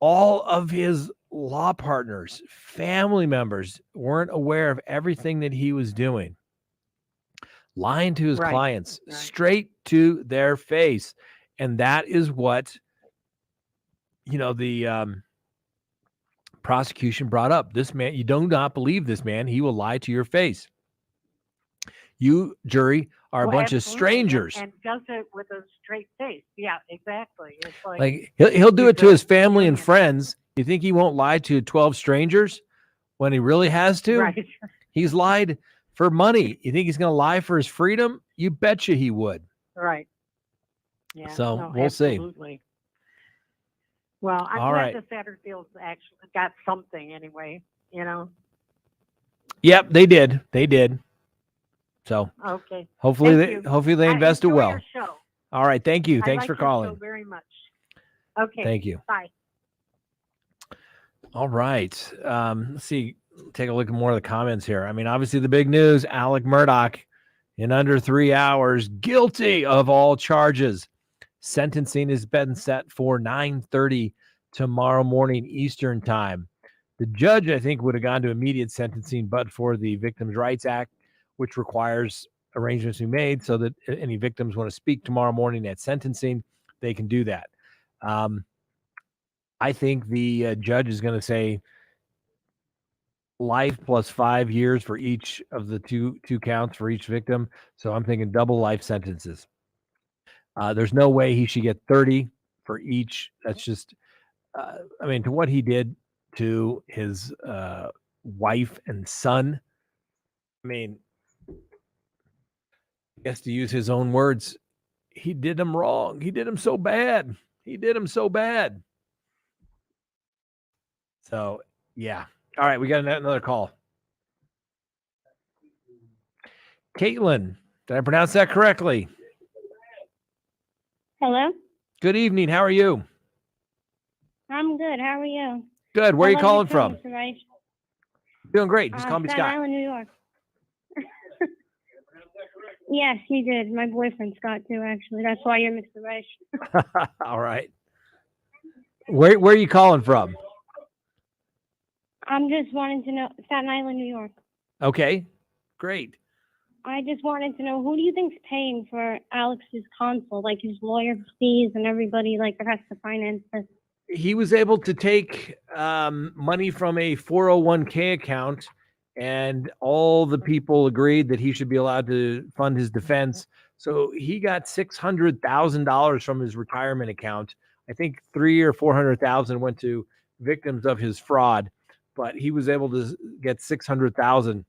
E: All of his law partners, family members weren't aware of everything that he was doing. Lying to his clients straight to their face. And that is what, the prosecution brought up. This man, you do not believe this man. He will lie to your face. You, jury, are a bunch of strangers.
H: And does it with a straight face. Yeah, exactly. It's
E: like he'll do it to his family and friends. You think he won't lie to 12 strangers when he really has to?
H: Right.
E: He's lied for money. You think he's going to lie for his freedom? You betcha he would.
H: Right. Yeah.
E: So we'll see.
H: Well, I'm
E: All
H: glad
E: right.
H: the Satterfields actually got something anyway,
E: Yep, they did. So
H: Okay.
E: hopefully
H: Thank you.
E: they invest it
H: enjoy
E: well.
H: your show.
E: All right. Thank you.
H: I
E: Thanks
H: like
E: for
H: your
E: calling.
H: show very much. Okay.
E: Thank you.
H: Bye.
E: All right. Let's see. Take a look at more of the comments here. I mean, obviously the big news, Alec Murdaught in under 3 hours, guilty of all charges. Sentencing has been set for 9:30 tomorrow morning Eastern time. The judge, I think, would have gone to immediate sentencing, but for the Victims' Rights Act, which requires arrangements to be made so that any victims want to speak tomorrow morning at sentencing, they can do that. I think the judge is going to say life plus 5 years for each of the two counts for each victim. So I'm thinking double life sentences. There's no way he should get 30 for each. That's just, to what he did to his wife and son. I mean, I guess to use his own words, he did him wrong. He did him so bad. So, yeah. All right, we got another call. Caitlin, did I pronounce that correctly?
I: Hello?
E: Good evening. How are you?
I: I'm good. How are you?
E: Good. Where are you
I: I love
E: calling
I: your show,
E: from?
I: Mr. Rice.
E: Doing great. Just call me
I: Staten
E: Scott.
I: Island, New York. Yes, he did. My boyfriend Scott too, actually. That's why you're Mr. Rice.
E: All right. Where are you calling from?
I: I'm just wanting to know Staten Island, New York.
E: Okay. Great.
I: I just wanted to know who do you think's paying for Alex's consult, like his lawyer fees and everybody like the rest of finance this?
E: He was able to take money from a 401k account, and all the people agreed that he should be allowed to fund his defense. So he got $600,000 from his retirement account. I think $300,000 or $400,000 went to victims of his fraud, but he was able to get $600,000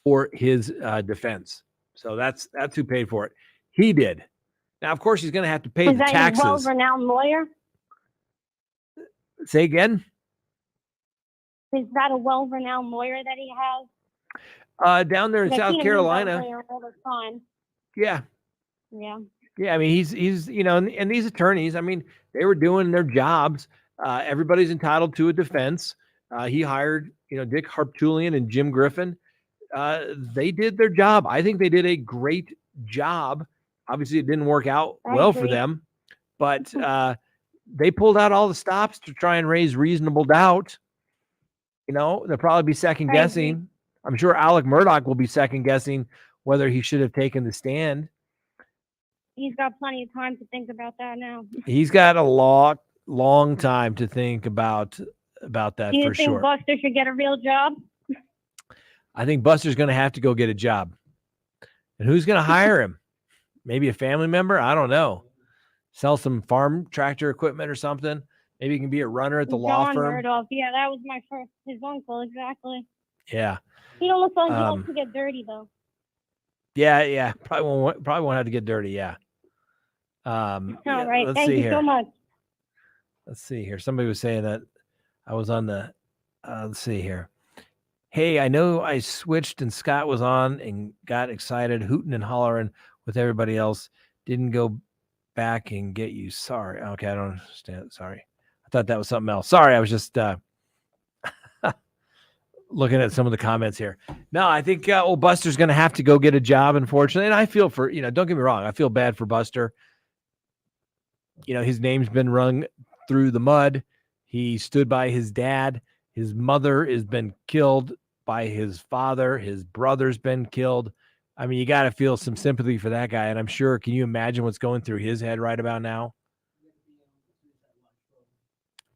E: for his defense. So that's who paid for it. He did. Now, of course, he's going to have to pay
I: Is
E: the
I: that
E: taxes.
I: a well-renowned lawyer?
E: Say again?
I: Is that a well-renowned lawyer that he has?
E: Down there in
I: I've
E: South
I: seen him
E: Carolina.
I: over there all the time.
E: Yeah.
I: Yeah.
E: Yeah. I mean, he's, and these attorneys, I mean, they were doing their jobs. Everybody's entitled to a defense. He hired, Dick Harptulian and Jim Griffin. They did their job. I think they did a great job. Obviously, it didn't work out well for them, but they pulled out all the stops to try and raise reasonable doubt. They'll probably be second guessing. I'm sure Alec Murdaugh will be second guessing whether he should have taken the stand.
I: He's got plenty of time to think about that now.
E: He's got a long time to think about that
I: Do you
E: for
I: think
E: sure.
I: Buster should get a real job?
E: I think Buster's going to have to go get a job. And who's going to hire him? Maybe a family member? I don't know. Sell some farm tractor equipment or something. Maybe he can be a runner at the law firm.
I: Murdaught. Yeah, that was his uncle, exactly.
E: Yeah.
I: He don't look like he wants to get dirty, though.
E: Yeah. Probably won't have to get dirty. Yeah.
I: All right.
E: Let's
I: Thank
E: see
I: you
E: here.
I: so much.
E: Let's see here. Somebody was saying that I was on the, let's see here. Hey, I know I switched and Scott was on and got excited, hooting and hollering with everybody else. Didn't go back and get you. Sorry. Okay, I don't understand. Sorry. I thought that was something else. Sorry, I was just looking at some of the comments here. No, I think old Buster's going to have to go get a job, unfortunately. And I feel for, don't get me wrong. I feel bad for Buster. His name's been rung through the mud. He stood by his dad. His mother has been killed by his father. His brother's been killed. I mean, you got to feel some sympathy for that guy. And I'm sure, can you imagine what's going through his head right about now?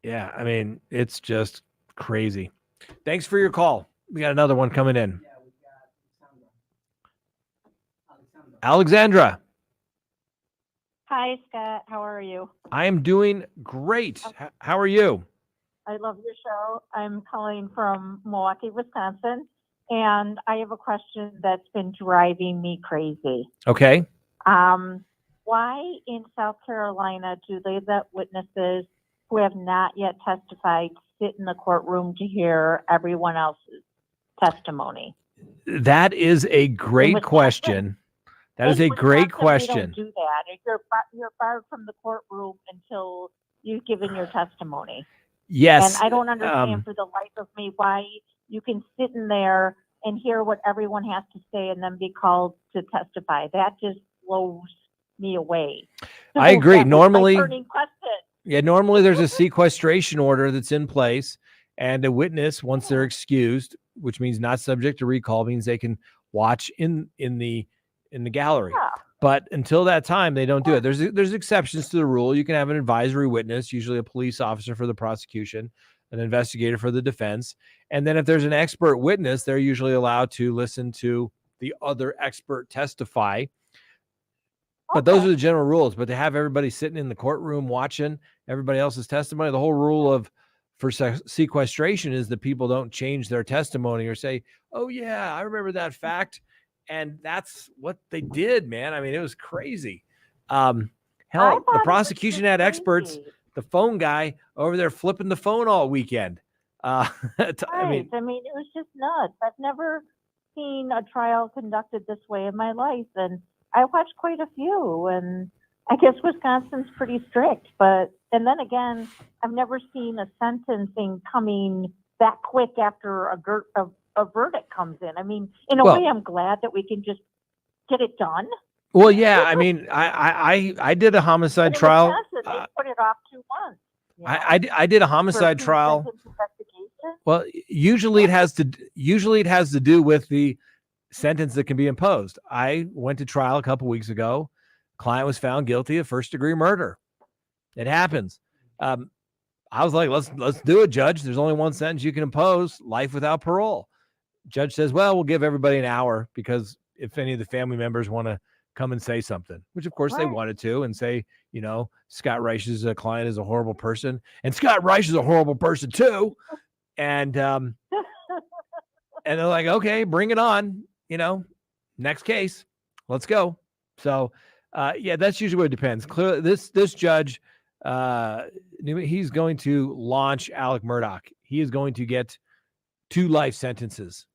E: Yeah, I mean, it's just crazy. Thanks for your call. We got another one coming in. Alexandra.
J: Hi, Scott. How are you?
E: I am doing great. How are you?
J: I love your show. I'm calling from Milwaukee, Wisconsin, and I have a question that's been driving me crazy.
E: Okay.
J: Why in South Carolina do they let witnesses who have not yet testified sit in the courtroom to hear everyone else's testimony?
E: That is a great question. That is a great question.
J: They don't do that. You're barred from the courtroom until you've given your testimony.
E: Yes.
J: And I don't understand for the life of me why you can sit in there and hear what everyone has to say and then be called to testify. That just blows me away. So
E: I agree.
J: that was
E: Normally,
J: my burning question.
E: Yeah, normally there's a sequestration order that's in place, and a witness, once they're excused, which means not subject to recall, means they can watch in the gallery.
J: Yeah.
E: But until that time, they don't do it. There's exceptions to the rule. You can have an advisory witness, usually a police officer for the prosecution, an investigator for the defense. And then if there's an expert witness, they're usually allowed to listen to the other expert testify. But those are the general rules. But to have everybody sitting in the courtroom watching everybody else's testimony, the whole rule for sequestration is that people don't change their testimony or say, oh, yeah, I remember that fact. And that's what they did, man. I mean, it was crazy. Hell, the prosecution had experts, the phone guy over there flipping the phone all weekend. I mean,
J: it was just nuts. I've never seen a trial conducted this way in my life. And I watched quite a few. And I guess Wisconsin's pretty strict. And then again, I've never seen a sentencing coming that quick after a verdict comes in. I mean, in a way, I'm glad that we can just get it done.
E: Well, yeah. I mean, I did a homicide trial.
J: They put it off 2 months.
E: I did a homicide trial. Well, usually it has to do with the sentence that can be imposed. I went to trial a couple weeks ago. Client was found guilty of first-degree murder. It happens. I was like, let's do it, Judge. There's only one sentence you can impose: life without parole. Judge says, well, we'll give everybody an hour because if any of the family members want to come and say something, which of course they wanted to, and say, Scott Reich's client is a horrible person, and Scott Reich is a horrible person too. And and they're like, okay, bring it on. Next case, let's go. So, yeah, that's usually what it depends. Clearly, this judge, he's going to launch Alec Murdaugh. He is going to get 2 life sentences.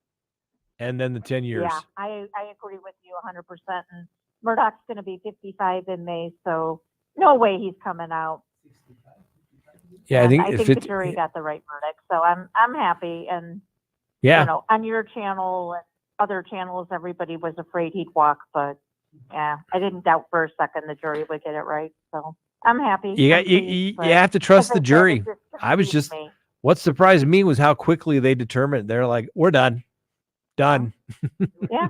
E: and then the 10 years.
J: Yeah, I agree with you 100%. And Murdaugh's going to be 55 in May, so no way he's coming out.
E: Yeah,
J: And
E: I think
J: the jury got the right verdict, so I'm happy. And
E: yeah,
J: you know, on your channel and other channels, everybody was afraid he'd walk, but yeah, I didn't doubt for a second the jury would get it right. So I'm happy.
E: you
J: I'm
E: got, you,
J: pleased,
E: you,
J: but
E: you have to
J: as
E: trust
J: I
E: the
J: said,
E: jury.
J: it just
E: I was
J: confused
E: just,
J: me.
E: what surprised me was how quickly they determined. They're like, we're done.
J: Yeah,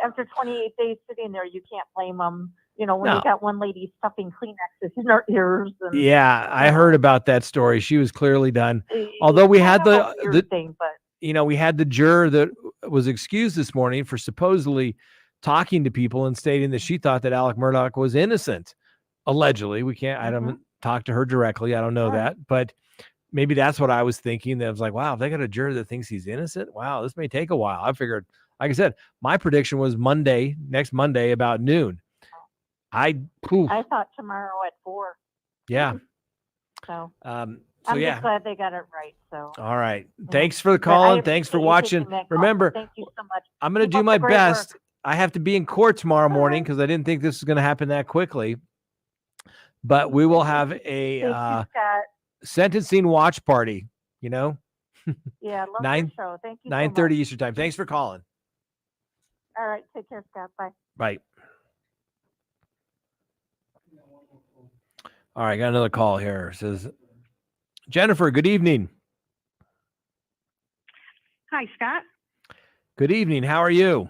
J: after 28 days sitting there, you can't blame them. You know, when
E: No.
J: you got one lady stuffing Kleenexes in her ears. And,
E: Yeah, I heard about that story. She was clearly done. Although we had
J: kind of a weird thing, but
E: we had the juror that was excused this morning for supposedly talking to people and stating that she thought that Alec Murdaught was innocent. Allegedly, we can't. I don't talk to her directly. I don't know that, but maybe that's what I was thinking. That I was like, wow, if they got a juror that thinks he's innocent, wow, this may take a while. I figured, like I said, my prediction was next Monday about noon. I
J: thought tomorrow at 4.
E: Yeah.
J: So,
E: I'm
J: just glad they got it right. So,
E: all right. Thanks for the call and thanks for watching. Remember,
J: thank you so much.
E: I'm going to do my best. I have to be in court tomorrow morning because I didn't think this was going to happen that quickly. But we will have a sentencing watch party, you know?
J: Yeah, love your show. Thank you.
E: 9:30 Eastern time. Thanks for calling.
J: All right. Take care, Scott. Bye.
E: Bye. All right, got another call here. It says, Jennifer, good evening.
F: Hi, Scott.
E: Good evening. How are you?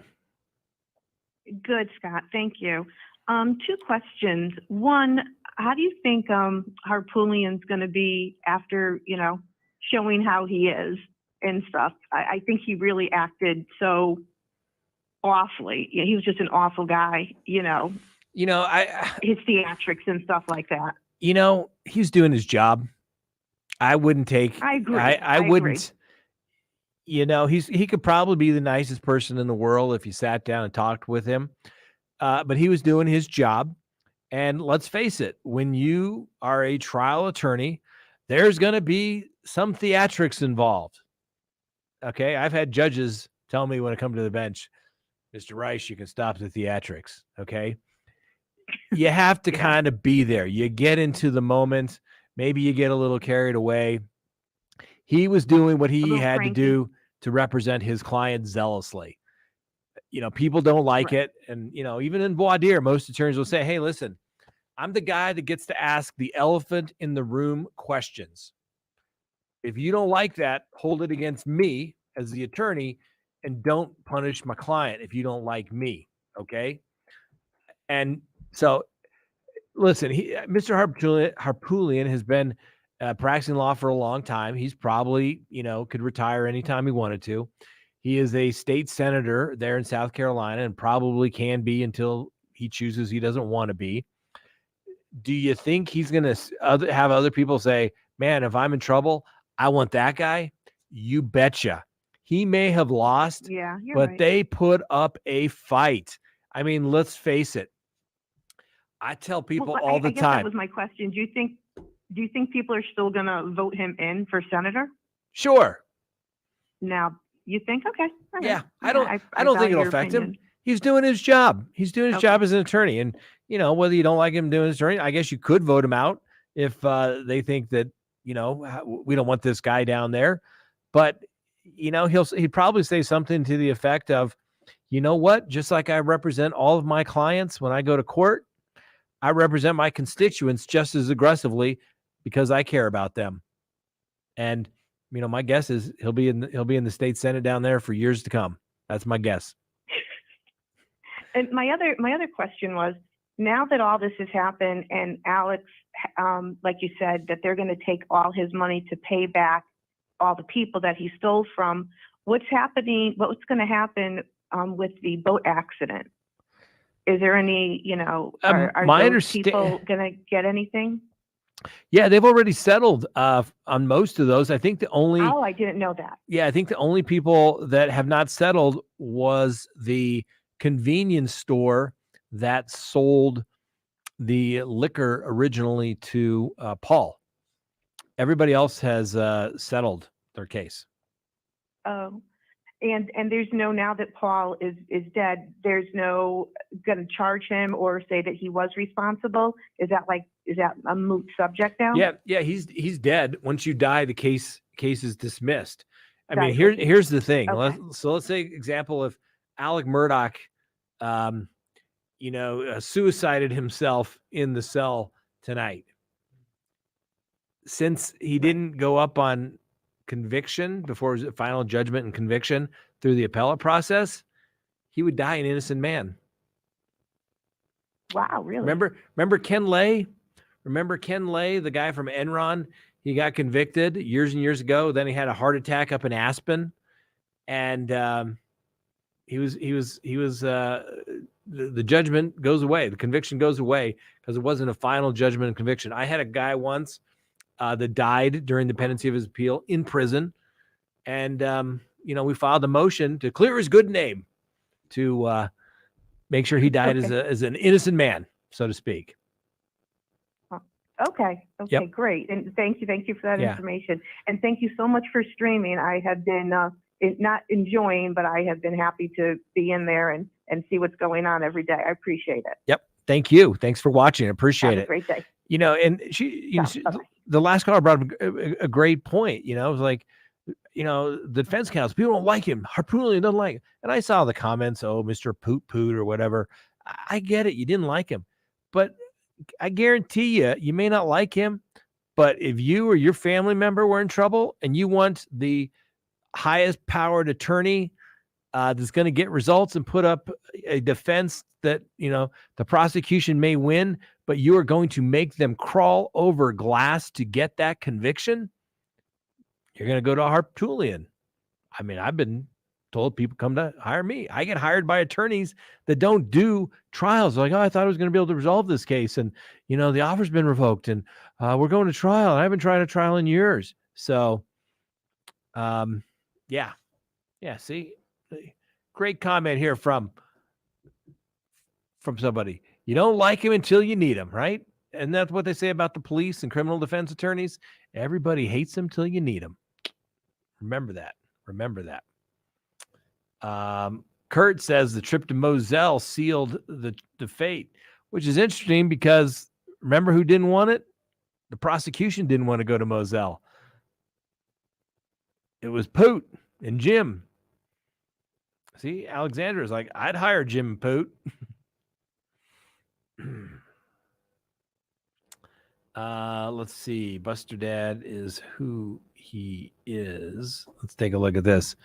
F: Good, Scott. Thank you. 2 questions. One, how do you think Harpoolian's going to be after, you know, showing how he is and stuff? I think he really acted so awfully. He was just an awful guy, you know.
E: You know,
F: his theatrics and stuff like that.
E: You know, he's doing his job. I wouldn't take.
F: I agree.
E: I wouldn't. You know, he could probably be the nicest person in the world if you sat down and talked with him. But he was doing his job. And let's face it, when you are a trial attorney, there's going to be some theatrics involved. Okay, I've had judges tell me when I come to the bench, Mr. Rice, you can stop the theatrics. Okay. You have to kind of be there. You get into the moment. Maybe you get a little carried away. He was doing what he had to do to represent his client zealously. You know, people don't like it. And, you know, even in voir dire, most attorneys will say, hey, listen, I'm the guy that gets to ask the elephant in the room questions. If you don't like that, hold it against me as the attorney and don't punish my client if you don't like me. Okay. And so, listen, Mr. Harpoolian has been practicing law for a long time. He's probably, you know, could retire anytime he wanted to. He is a state senator there in South Carolina and probably can be until he chooses he doesn't want to be. Do you think he's going to have other people say, man, if I'm in trouble, I want that guy? You betcha. He may have lost, but they put up a fight. I mean, let's face it. I tell people all the
F: I guess
E: time.
F: That was my question. Do you think people are still going to vote him in for senator?
E: Sure.
F: Now, you think? Okay. Right.
E: Yeah. I don't think it'll affect him. He's doing his job. He's doing his job as an attorney. And, you know, whether you don't like him doing his attorney, I guess you could vote him out if they think that, you know, we don't want this guy down there. But, you know, he'd probably say something to the effect of, you know what, just like I represent all of my clients when I go to court, I represent my constituents just as aggressively because I care about them. And, you know, my guess is he'll be in the state Senate down there for years to come. That's my guess.
F: And my other question was, now that all this has happened and Alex, like you said, that they're going to take all his money to pay back all the people that he stole from, what's going to happen with the boat accident? Is there any, you know, are those people going to get anything?
E: Yeah, they've already settled on most of those. I think the only...
F: Oh, I didn't know that.
E: Yeah, I think the only people that have not settled was the convenience store that sold the liquor originally to Paul. Everybody else has settled their case.
F: Oh, And there's no, now that Paul is dead, there's no going to charge him or say that he was responsible. Is that a moot subject now?
E: Yeah, he's dead. Once you die, the case is dismissed. I mean,
F: Right, okay.
E: here's the thing.
F: Okay.
E: Let's say example if Alec Murdaugh, suicided himself in the cell tonight. Since he didn't go up on conviction before his final judgment and conviction through the appellate process, he would die an innocent man.
F: Wow, really?
E: Remember Ken Lay? Remember Ken Lay, the guy from Enron? He got convicted years and years ago. Then he had a heart attack up in Aspen, and the judgment goes away. The conviction goes away because it wasn't a final judgment and conviction. I had a guy once that died during the pendency of his appeal in prison, and we filed a motion to clear his good name to make sure he died as an innocent man, so to speak.
F: Okay.
E: Yep.
F: Great. And thank you for that
E: Yeah.
F: information. And thank you so much for streaming. I have been not enjoying, but I have been happy to be in there and see what's going on every day. I appreciate it.
E: Yep. Thank you. Thanks for watching. I appreciate
F: Have
E: it.
F: a great day.
E: And
F: Bye-bye.
E: the last caller brought up a great point. It was like, the defense counsel, people don't like him. Harpoonian doesn't like him. And I saw the comments, oh, Mr. Poot or whatever. I get it. You didn't like him. But I guarantee you may not like him. But if you or your family member were in trouble and you want the highest powered attorney that's going to get results and put up a defense that, the prosecution may win, but you are going to make them crawl over glass to get that conviction, you're going to go to a Harpoonian. I mean, I've been told people come to hire me. I get hired by attorneys that don't do trials. Like, oh, I thought I was going to be able to resolve this case. And, the offer's been revoked and we're going to trial. I haven't tried a trial in years. So, yeah. See, great comment here from somebody. You don't like him until you need him, right? And that's what they say about the police and criminal defense attorneys. Everybody hates them till you need them. Remember that. Kurt says the trip to Moselle sealed the fate, which is interesting because remember who didn't want it? The prosecution didn't want to go to Moselle. It was Poot and Jim. See, Alexandra is like, I'd hire Jim and Poot. Let's see. Buster Dad is who he is. Let's take a look at this.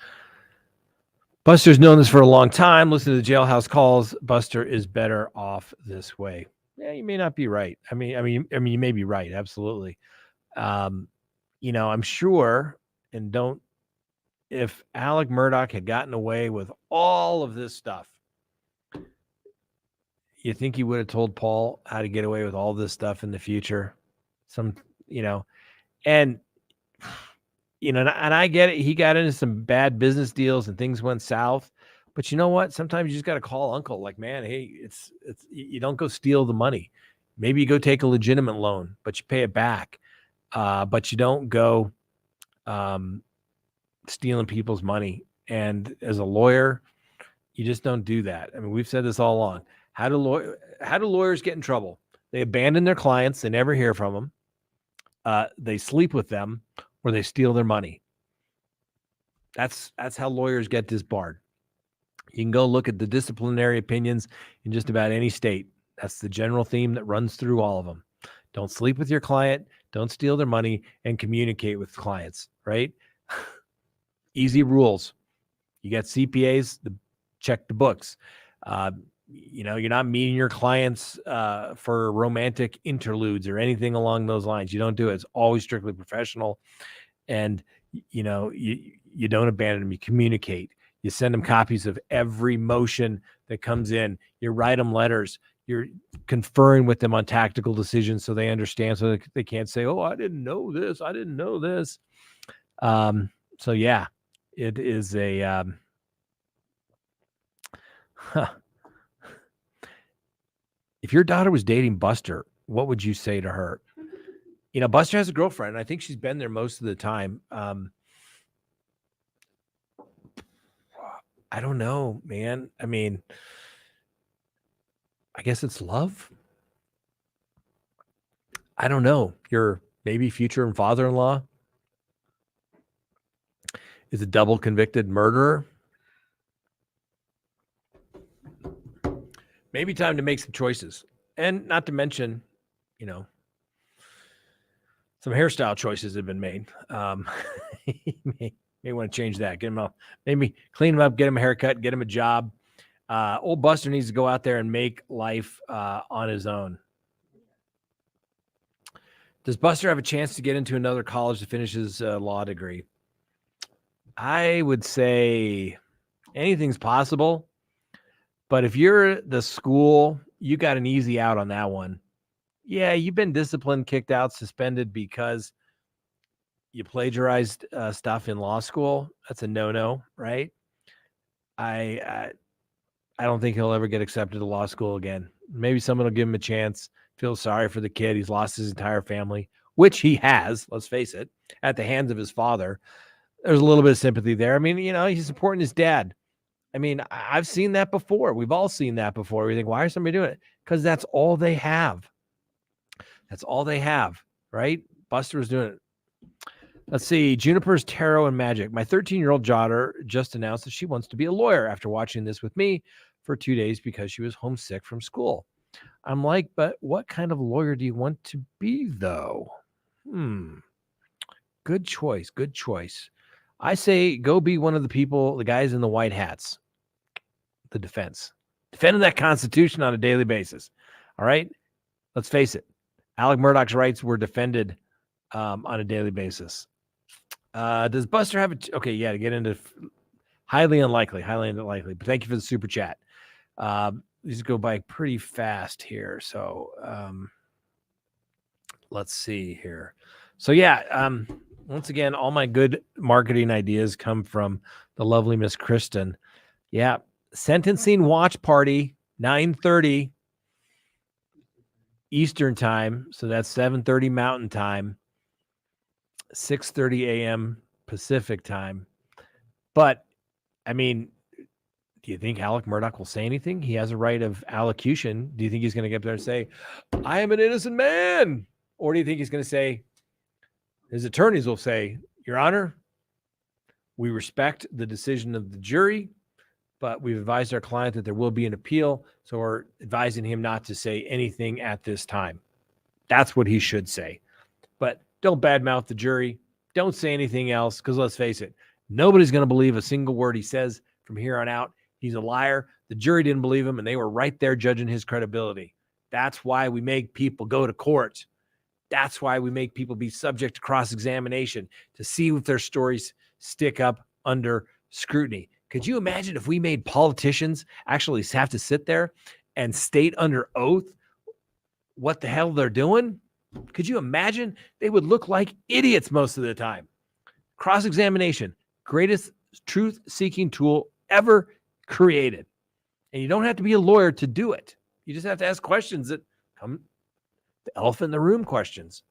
E: Buster's known this for a long time. Listen to the jailhouse calls. Buster is better off this way. Yeah, you may not be right. I mean, you may be right. Absolutely. I'm sure, and if Alec Murdaugh had gotten away with all of this stuff, you think he would have told Paul how to get away with all this stuff in the future? And I get it. He got into some bad business deals and things went south. But you know what? Sometimes you just got to call uncle. Like, man, hey, it's you don't go steal the money. Maybe you go take a legitimate loan, but you pay it back. But you don't go stealing people's money. And as a lawyer, you just don't do that. I mean, we've said this all along. How do lawyers get in trouble? They abandon their clients. They never hear from them. They sleep with them, or they steal their money. That's how lawyers get disbarred. You can go look at the disciplinary opinions in just about any state. That's the general theme that runs through all of them. Don't sleep with your client, don't steal their money, and communicate with clients, right? Easy rules. You got CPAs, check the books. You're not meeting your clients for romantic interludes or anything along those lines. You don't do it. It's always strictly professional. And, you don't abandon them. You communicate. You send them copies of every motion that comes in. You write them letters. You're conferring with them on tactical decisions so they understand, so they can't say, oh, I didn't know this. I didn't know this. So, yeah, it is a if your daughter was dating Buster, what would you say to her? Buster has a girlfriend. I think she's been there most of the time. I don't know, man. I mean, I guess it's love. I don't know. Your maybe future father-in-law is a double convicted murderer. Maybe time to make some choices. And not to mention, you know, some hairstyle choices have been made. May want to change that. Get him up, maybe clean him up, get him a haircut, get him a job. Old Buster needs to go out there and make life on his own. Does Buster have a chance to get into another college to finish his law degree? I would say anything's possible. But if you're the school, you got an easy out on that one. Yeah, you've been disciplined, kicked out, suspended because you plagiarized stuff in law school. That's a no-no, right? I don't think he'll ever get accepted to law school again. Maybe someone will give him a chance. Feel sorry for the kid. He's lost his entire family, which he has, let's face it, at the hands of his father. There's a little bit of sympathy there. I mean, you know, he's supporting his dad. I mean, I've seen that before. We've all seen that before. We think, why is somebody doing it? Because that's all they have. That's all they have, right? Buster was doing it. Let's see. Juniper's Tarot and Magic. My 13-year-old daughter just announced that she wants to be a lawyer after watching this with me for 2 days because she was homesick from school. I'm like, but what kind of lawyer do you want to be, though? Good choice. Good choice. I say go be one of the people, the guys in the white hats. The defense. Defending that Constitution on a daily basis. All right? Let's face it. Alec Murdaugh's rights were defended on a daily basis. Does Buster have a... Okay, yeah, to get into... Highly unlikely. But thank you for the super chat. These go by pretty fast here. So let's see here. So yeah, once again, all my good marketing ideas come from the lovely Miss Kristen. Yeah. Sentencing watch party, 9:30 Eastern time. So that's 7:30 Mountain time, 6:30 a.m. Pacific time. But I mean, do you think Alec Murdaugh will say anything? He has a right of allocution. Do you think he's going to get up there and say, I am an innocent man? Or do you think he's going to say, his attorneys will say, Your Honor, we respect the decision of the jury, but we've advised our client that there will be an appeal, so we're advising him not to say anything at this time. That's what he should say. But don't badmouth the jury. Don't say anything else, because let's face it, nobody's going to believe a single word he says from here on out. He's a liar. The jury didn't believe him, and they were right there judging his credibility. That's why we make people go to court. That's why we make people be subject to cross-examination to see if their stories stick up under scrutiny. Could you imagine if we made politicians actually have to sit there and state under oath what the hell they're doing? Could you imagine? They would look like idiots most of the time. Cross-examination, greatest truth-seeking tool ever created. And you don't have to be a lawyer to do it. You just have to ask questions that come, the elephant in the room questions.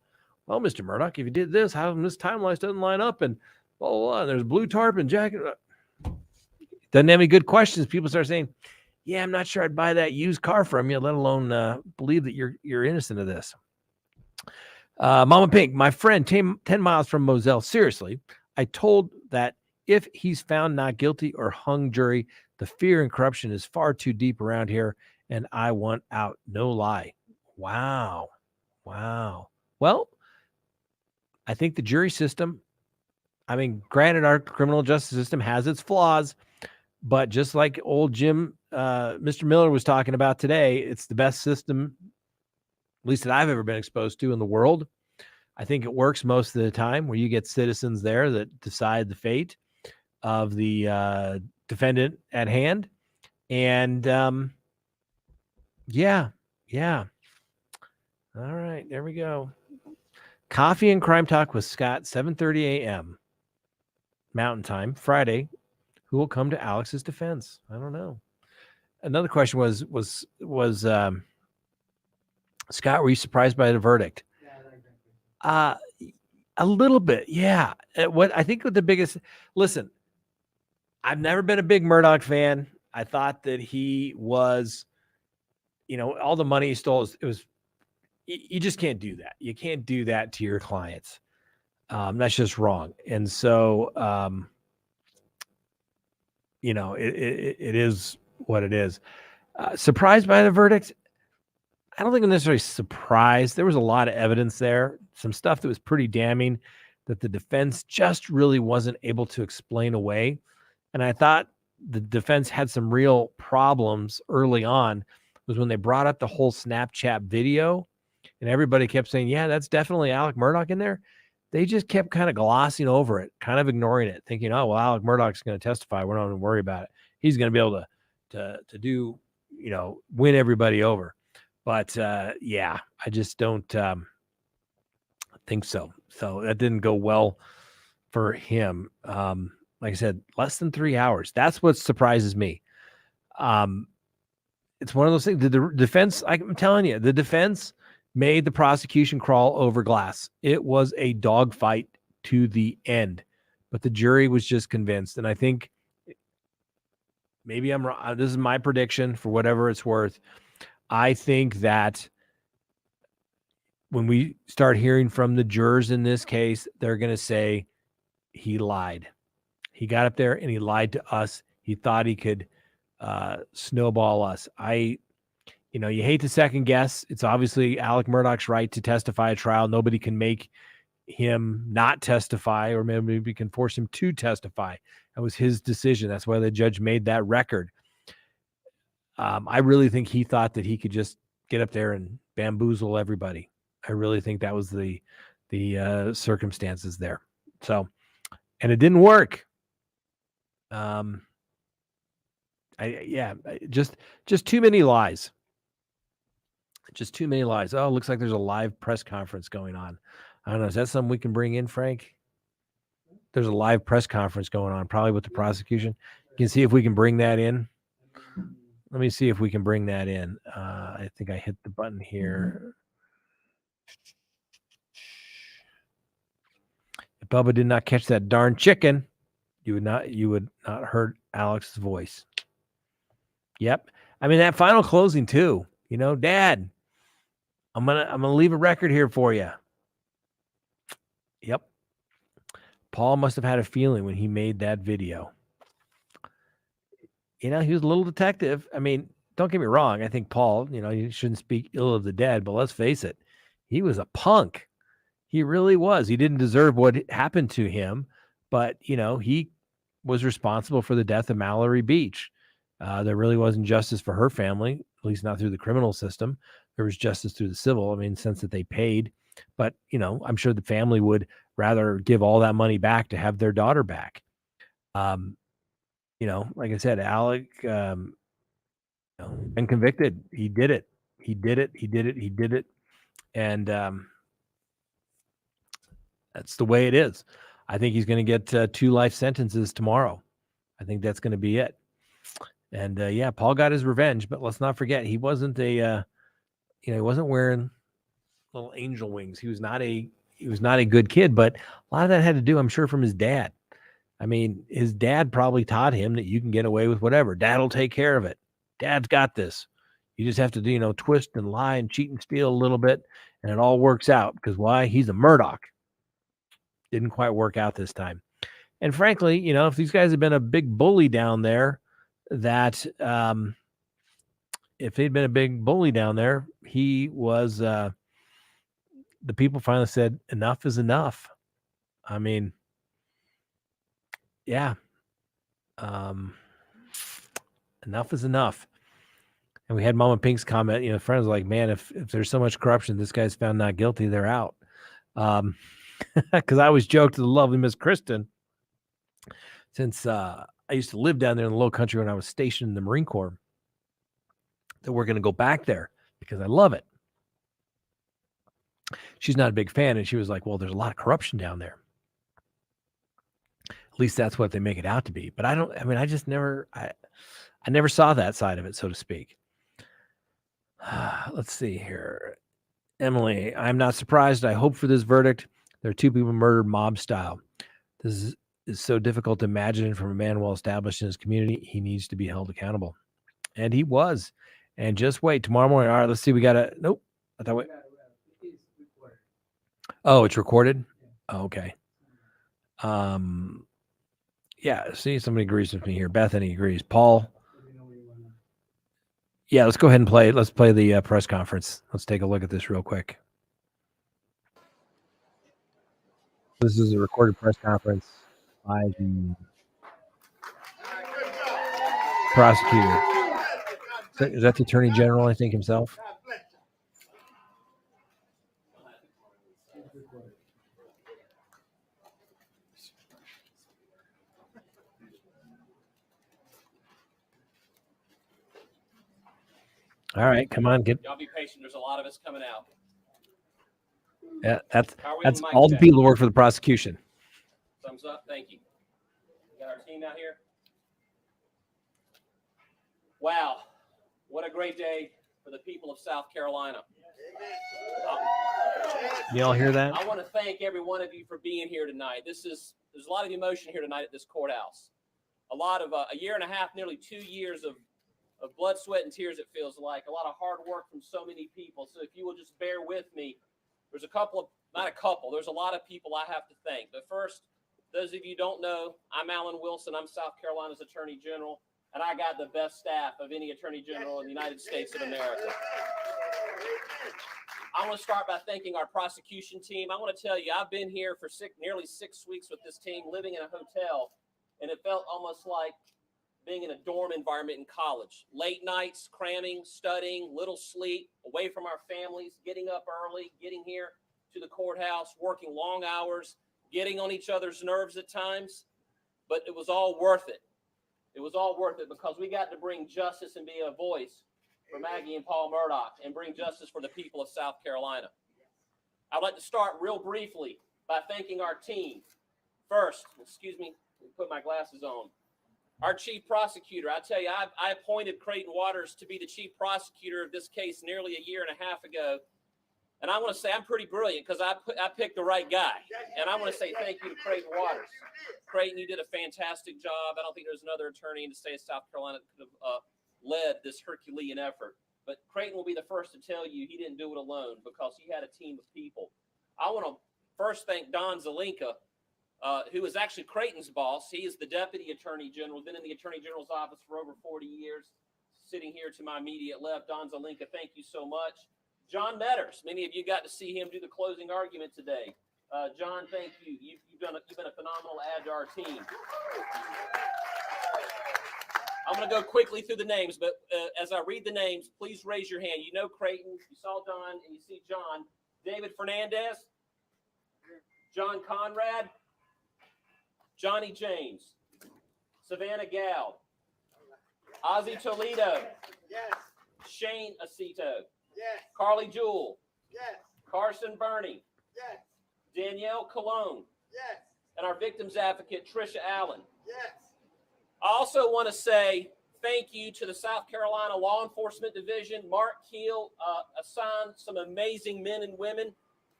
E: Well, Mr. Murdaugh, if you did this, how come this timeline doesn't line up? And blah, blah, blah. There's blue tarp and jacket. Doesn't have any good questions. People start saying, yeah, I'm not sure I'd buy that used car from you, let alone believe that you're innocent of this. Mama Pink, my friend, 10 miles from Moselle. Seriously, I told that if he's found not guilty or hung jury, the fear and corruption is far too deep around here, and I want out. No lie. Wow. Well, I think the jury system, I mean, granted, our criminal justice system has its flaws, but just like old Jim, Mr. Miller was talking about today, it's the best system, at least that I've ever been exposed to in the world. I think it works most of the time where you get citizens there that decide the fate of the defendant at hand. And yeah. All right, there we go. Coffee and Crime Talk with Scott, 7:30 a.m. Mountain Time, Friday. Who will come to Alex's defense? I don't know. Another question was Scott, were you surprised by the verdict? A little bit, yeah. What I think the biggest, listen, I've never been a big Murdaught fan. I thought that he was, all the money he stole, you just can't do that. You can't do that to your clients. That's just wrong. And so, it is what it is. Surprised by the verdict? I don't think I'm necessarily surprised. There was a lot of evidence there, some stuff that was pretty damning that the defense just really wasn't able to explain away. And I thought the defense had some real problems early on was when they brought up the whole Snapchat video and everybody kept saying, yeah, that's definitely Alec Murdaugh in there. They just kept kind of glossing over it, kind of ignoring it, thinking, oh, well, Alec Murdaugh's going to testify. We're not going to worry about it. He's going to be able to do, win everybody over. But yeah, I just don't think so. So that didn't go well for him. Like I said, less than 3 hours. That's what surprises me. It's one of those things. The defense, I'm telling you, the defense made the prosecution crawl over glass. It was a dogfight to the end, but the jury was just convinced. And I think maybe I'm wrong. This is my prediction for whatever it's worth. I think that when we start hearing from the jurors in this case, they're going to say he lied. He got up there and he lied to us. He thought he could snowball us. You hate to second guess. It's obviously Alec Murdaugh's right to testify at trial. Nobody can make him not testify, or maybe we can force him to testify. That was his decision. That's why the judge made that record. I really think he thought that he could just get up there and bamboozle everybody. I really think that was the circumstances there. So, and it didn't work. Just too many lies. Just too many lies. Oh, it looks like there's a live press conference going on. I don't know. Is that something we can bring in, Frank? There's a live press conference going on, probably with the prosecution. You can see if we can bring that in. Let me see if we can bring that in. I think I hit the button here. If Bubba did not catch that darn chicken, you would not heard Alex's voice. Yep. I mean, that final closing too. Dad, I'm gonna leave a record here for you. Yep. Paul must have had a feeling when he made that video. He was a little detective. I mean, don't get me wrong. I think Paul, you shouldn't speak ill of the dead, but let's face it. He was a punk. He really was. He didn't deserve what happened to him, but, he was responsible for the death of Mallory Beach. There really wasn't justice for her family, at least not through the criminal system. There was justice through the civil, in the sense that they paid. But, I'm sure the family would rather give all that money back to have their daughter back. Like I said, Alec, been convicted. He did it. And that's the way it is. I think he's going to get 2 life sentences tomorrow. I think that's going to be it. And Paul got his revenge, but let's not forget, he wasn't he wasn't wearing little angel wings. He was not a good kid, but a lot of that had to do, I'm sure, from his dad. I mean, his dad probably taught him that you can get away with whatever. Dad will take care of it. Dad's got this. You just have to, twist and lie and cheat and steal a little bit, and it all works out. Because why? He's a Murdaugh. Didn't quite work out this time. And frankly, if these guys had been a big bully down there, if they'd been a big bully down there, he was, the people finally said, enough is enough. I mean, yeah. Enough is enough. And we had Mama Pink's comment, friends like, man, if there's so much corruption, this guy's found not guilty, they're out. Because I always joked to the lovely Miss Kristen, since I used to live down there in the Low Country when I was stationed in the Marine Corps, that we're going to go back there because I love it. She's not a big fan, and she was like, well, there's a lot of corruption down there. At least that's what they make it out to be. But I never saw that side of it, so to speak. Let's see here. Emily, I'm not surprised. I hope for this verdict. There are 2 people murdered mob style. This is so difficult to imagine from a man well established in his community. He needs to be held accountable. And he was. And just wait, tomorrow morning. All right, let's see. We got to, nope. I thought oh, it's recorded? Oh, okay. Yeah, see, somebody agrees with me here. Bethany agrees. Paul. Yeah, let's go ahead and play. Let's play the press conference. Let's take a look at this real quick. This is a recorded press conference by the prosecutor. Is that the Attorney General, I think, himself? All right, come on, get.
K: Y'all be patient. There's a lot of us coming out.
E: Yeah, that's
K: How are we on mic
E: all the
K: check?
E: people who work for the prosecution.
K: Thumbs up. Thank you. Got our team out here. Wow, what a great day for the people of South Carolina.
E: You all hear that?
K: I want to thank every one of you for being here tonight. There's a lot of emotion here tonight at this courthouse. A lot of a year and a half, nearly 2 years of blood, sweat, and tears, it feels like. A lot of hard work from so many people. So if you will just bear with me, there's there's a lot of people I have to thank. But first, those of you who don't know, I'm Alan Wilson. I'm South Carolina's Attorney General, and I got the best staff of any Attorney General in the United States of America. I want to start by thanking our prosecution team. I want to tell you, I've been here for nearly 6 weeks with this team, living in a hotel, and it felt almost like being in a dorm environment in college. Late nights, cramming, studying, little sleep, away from our families, getting up early, getting here to the courthouse, working long hours, getting on each other's nerves at times. But it was all worth it. It was all worth it because we got to bring justice and be a voice for Maggie and Paul Murdaught and bring justice for the people of South Carolina. I'd like to start real briefly by thanking our team. First, excuse me, put my glasses on. Our chief prosecutor, I tell you, I appointed Creighton Waters to be the chief prosecutor of this case nearly a year and a half ago. And I want to say I'm pretty brilliant because I picked the right guy. And I want to say thank you to Creighton Waters. Creighton, you did a fantastic job. I don't think there's another attorney in the state of South Carolina that could have led this Herculean effort. But Creighton will be the first to tell you he didn't do it alone because he had a team of people. I want to first thank Don Zelinka, who is actually Creighton's boss. He is the Deputy Attorney General, been in the Attorney General's office for over 40 years. Sitting here to my immediate left, Don Zelinka, thank you so much. John Metters, many of you got to see him do the closing argument today. John, thank you. You've been a phenomenal add to our team. I'm going to go quickly through the names, but as I read the names, please raise your hand. You know Creighton, you saw Don, and you see John. David Fernandez, John Conrad, Johnny James, Savannah Gal, Ozzy Toledo,
L: Yes.
K: Shane Aceto,
L: Yes.
K: Carly Jewell,
L: Yes.
K: Carson Burney,
L: Yes.
K: Danielle Colon,
L: Yes.
K: and our victims advocate, Tricia Allen.
L: Yes.
K: I also want to say thank you to the South Carolina Law Enforcement Division. Mark Keel assigned some amazing men and women.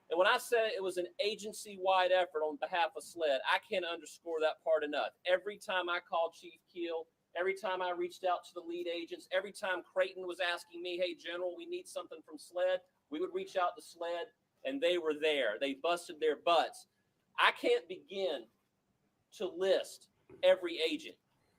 K: And when I said it was an agency-wide effort on behalf of SLED, I can't underscore that part enough. Every time I called Chief Keel, every time I reached out to the lead agents, every time Creighton was asking me, hey, General, we need something from SLED, we would reach out to SLED, and they were there. They busted their butts. I can't begin to list every agent,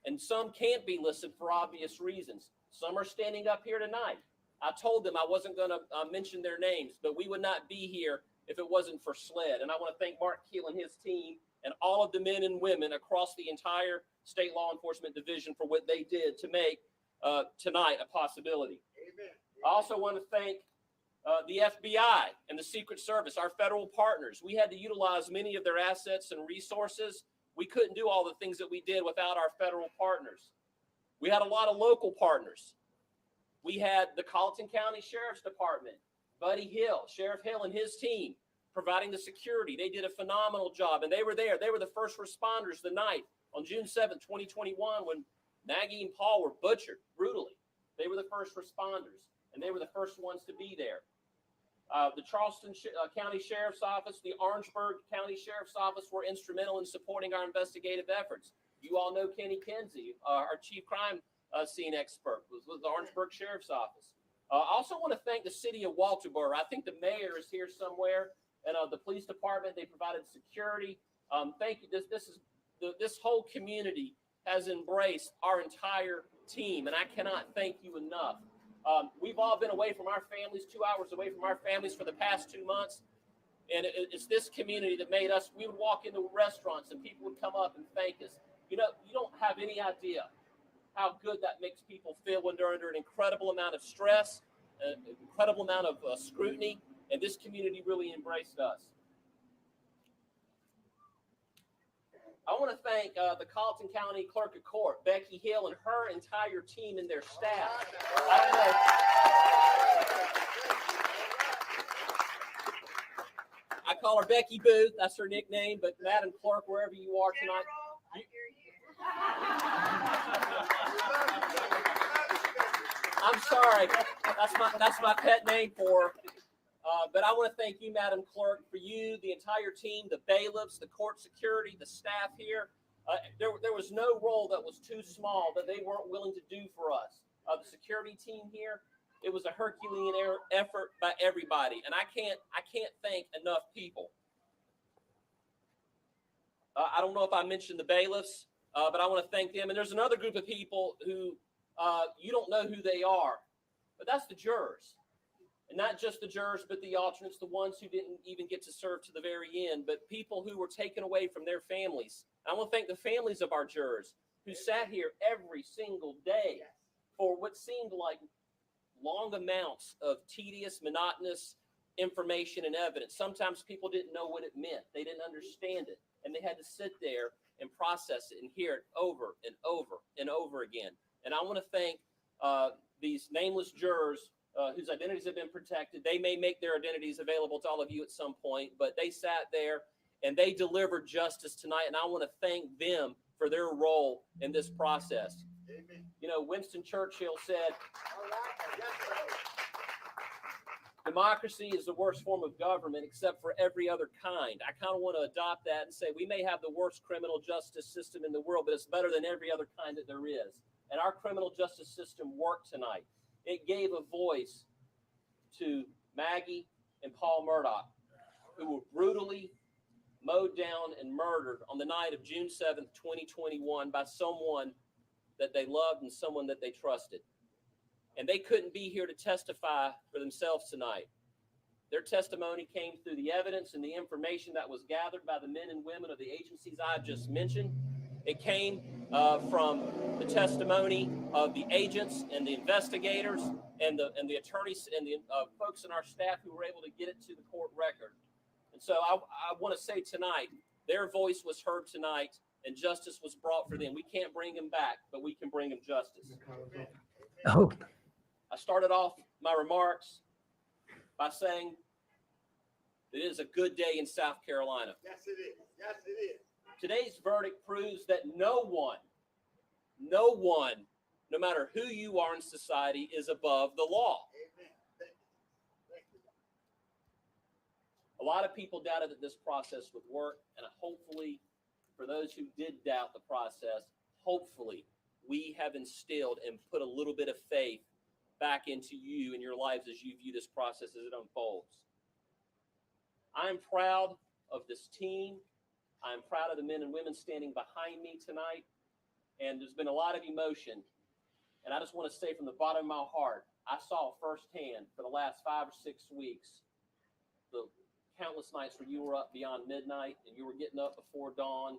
K: and some can't be listed for obvious reasons. Some are standing up here tonight. I told them I wasn't going to mention their names, but we would not be here if it wasn't for SLED. And I want to thank Mark Keel and his team and all of the men and women across the entire state law enforcement division for what they did to make tonight a possibility.
L: Amen.
K: I also want to thank the FBI and the Secret Service, our federal partners. We had to utilize many of their assets and resources. We couldn't do all the things that we did without our federal partners. We had a lot of local partners. We had the Colleton County Sheriff's Department, Buddy Hill, Sheriff Hill and his team providing the security. They did a phenomenal job, and they were there. They were the first responders the night on June 7th, 2021, when Maggie and Paul were butchered brutally. They were the first responders, and they were the first ones to be there. The Charleston County Sheriff's Office, the Orangeburg County Sheriff's Office were instrumental in supporting our investigative efforts. You all know Kenny Kinsey, our chief crime scene expert, was with the Orangeburg Sheriff's Office. I also want to thank the city of Walterboro. I think the mayor is here somewhere, and the police department. They provided security. Thank you. This whole community has embraced our entire team, and I cannot thank you enough. We've all been away from our families, 2 hours away from our families for the past 2 months. And it's this community that made us, we would walk into restaurants and people would come up and thank us. You know, you don't have any idea how good that makes people feel when they're under an incredible amount of stress, an incredible amount of scrutiny, and this community really embraced us. I want to thank the Colleton County Clerk of Court, Becky Hill, and her entire team and their staff. I call her Becky Booth. That's her nickname. But Madam Clerk, wherever you are tonight. I'm sorry. That's my pet name for her. But I want to thank you, Madam Clerk, for you, the entire team, the bailiffs, the court security, the staff here. There was no role that was too small that they weren't willing to do for us. The security team here, it was a Herculean effort by everybody, and I can't thank enough people. I don't know if I mentioned the bailiffs, but I want to thank them. And there's another group of people who you don't know who they are, but that's the jurors. And not just the jurors, but the alternates, the ones who didn't even get to serve to the very end, but people who were taken away from their families. I want to thank the families of our jurors who sat here every single day for what seemed like long amounts of tedious, monotonous information and evidence. Sometimes people didn't know what it meant. They didn't understand it. And they had to sit there and process it and hear it over and over and over again. And I want to thank these nameless jurors whose identities have been protected. They may make their identities available to all of you at some point, but they sat there and they delivered justice tonight. And I want to thank them for their role in this process. Amen. You know, Winston Churchill said, democracy is the worst form of government except for every other kind. I kind of want to adopt that and say we may have the worst criminal justice system in the world, but it's better than every other kind that there is. And our criminal justice system worked tonight. It gave a voice to Maggie and Paul Murdaught, who were brutally mowed down and murdered on the night of June 7th, 2021 by someone that they loved and someone that they trusted. And they couldn't be here to testify for themselves tonight. Their testimony came through the evidence and the information that was gathered by the men and women of the agencies I've just mentioned. It came from the testimony of the agents and the investigators and the attorneys and the folks in our staff who were able to get it to the court record. And so I want to say tonight, their voice was heard tonight and justice was brought for them. We can't bring them back, but we can bring them justice.
E: Oh,
K: I started off my remarks by saying it is a good day in South Carolina. Yes, it is. Yes, it is. Today's verdict proves that no one, no matter who you are in society, is above the law. A lot of people doubted that this process would work, and hopefully, for those who did doubt the process, hopefully we have instilled and put a little bit of faith back into you and your lives as you view this process as it unfolds. I'm proud of this team. I'm proud of the men and women standing behind me tonight. And there's been a lot of emotion. And I just want to say from the bottom of my heart, I saw firsthand for the last 5 or 6 weeks the countless nights where you were up beyond midnight and you were getting up before dawn,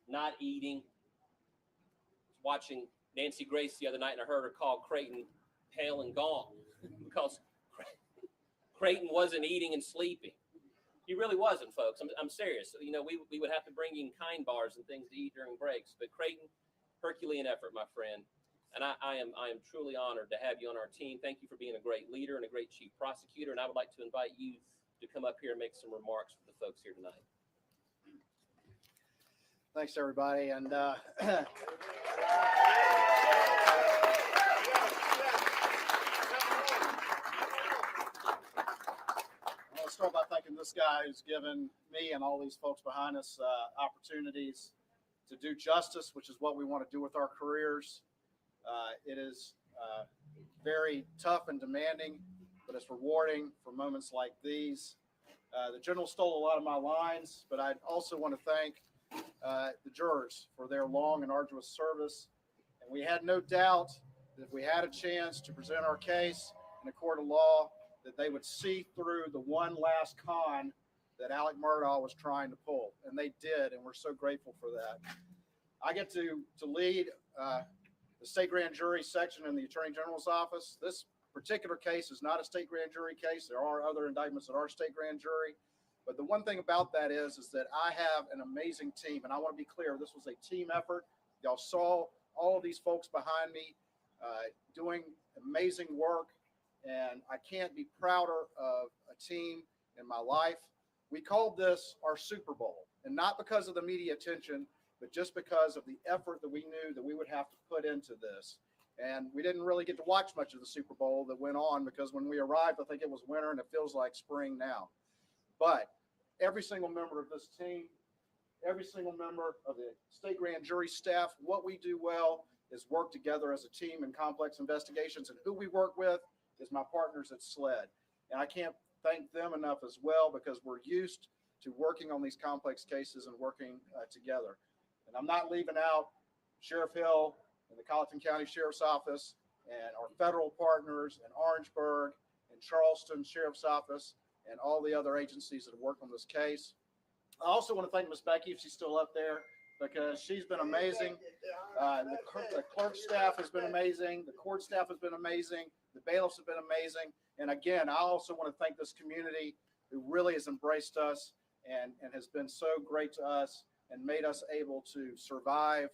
K: not eating. I was watching Nancy Grace the other night and I heard her call Creighton pale and gaunt because Creighton wasn't eating and sleeping. He really wasn't, folks. I'm serious. You know, we would have to bring in kind bars and things to eat during breaks. But Creighton, Herculean effort, my friend. And I am truly honored to have you on our team. Thank you for being a great leader and a great chief prosecutor. And I would like to invite you to come up here and make some remarks for the folks here tonight.
L: Thanks, everybody. And start by thanking this guy who's given me and all these folks behind us opportunities to do justice, which is what we want to do with our careers. It is very tough and demanding, but it's rewarding for moments like these. The general stole a lot of my lines, but I also want to thank the jurors for their long and arduous service. And we had no doubt that if we had a chance to present our case in a court of law, that they would see through the one last con that Alec Murdaught was trying to pull. And they did, and we're so grateful for that. I get to lead the state grand jury section in the Attorney General's office. This particular case is not a state grand jury case. There are other indictments that are state grand jury. But the one thing about that is that I have an amazing team. And I want to be clear, this was a team effort. Y'all saw all of these folks behind me doing amazing work. And I can't be prouder of a team in my life. We called this our Super Bowl, and not because of the media attention, but just because of the effort that we knew that we would have to put into this. And we didn't really get to watch much of the Super Bowl that went on because when we arrived, I think it was winter and it feels like spring now. But every single member of this team, every single member of the state grand jury staff, what we do well is work together as a team in complex investigations, and who we work with is my partners at SLED. And I can't thank them enough as well, because we're used to working on these complex cases and working together. And I'm not leaving out Sheriff Hill and the Colleton County Sheriff's Office and our federal partners in Orangeburg and Charleston Sheriff's Office and all the other agencies that have worked on this case. I also want to thank Miss Becky, if she's still up there, because she's been amazing. The clerk staff has been amazing. The court staff has been amazing. The bailiffs have been amazing. And again, I also want to thank this community who really has embraced us and has been so great to us and made us able to survive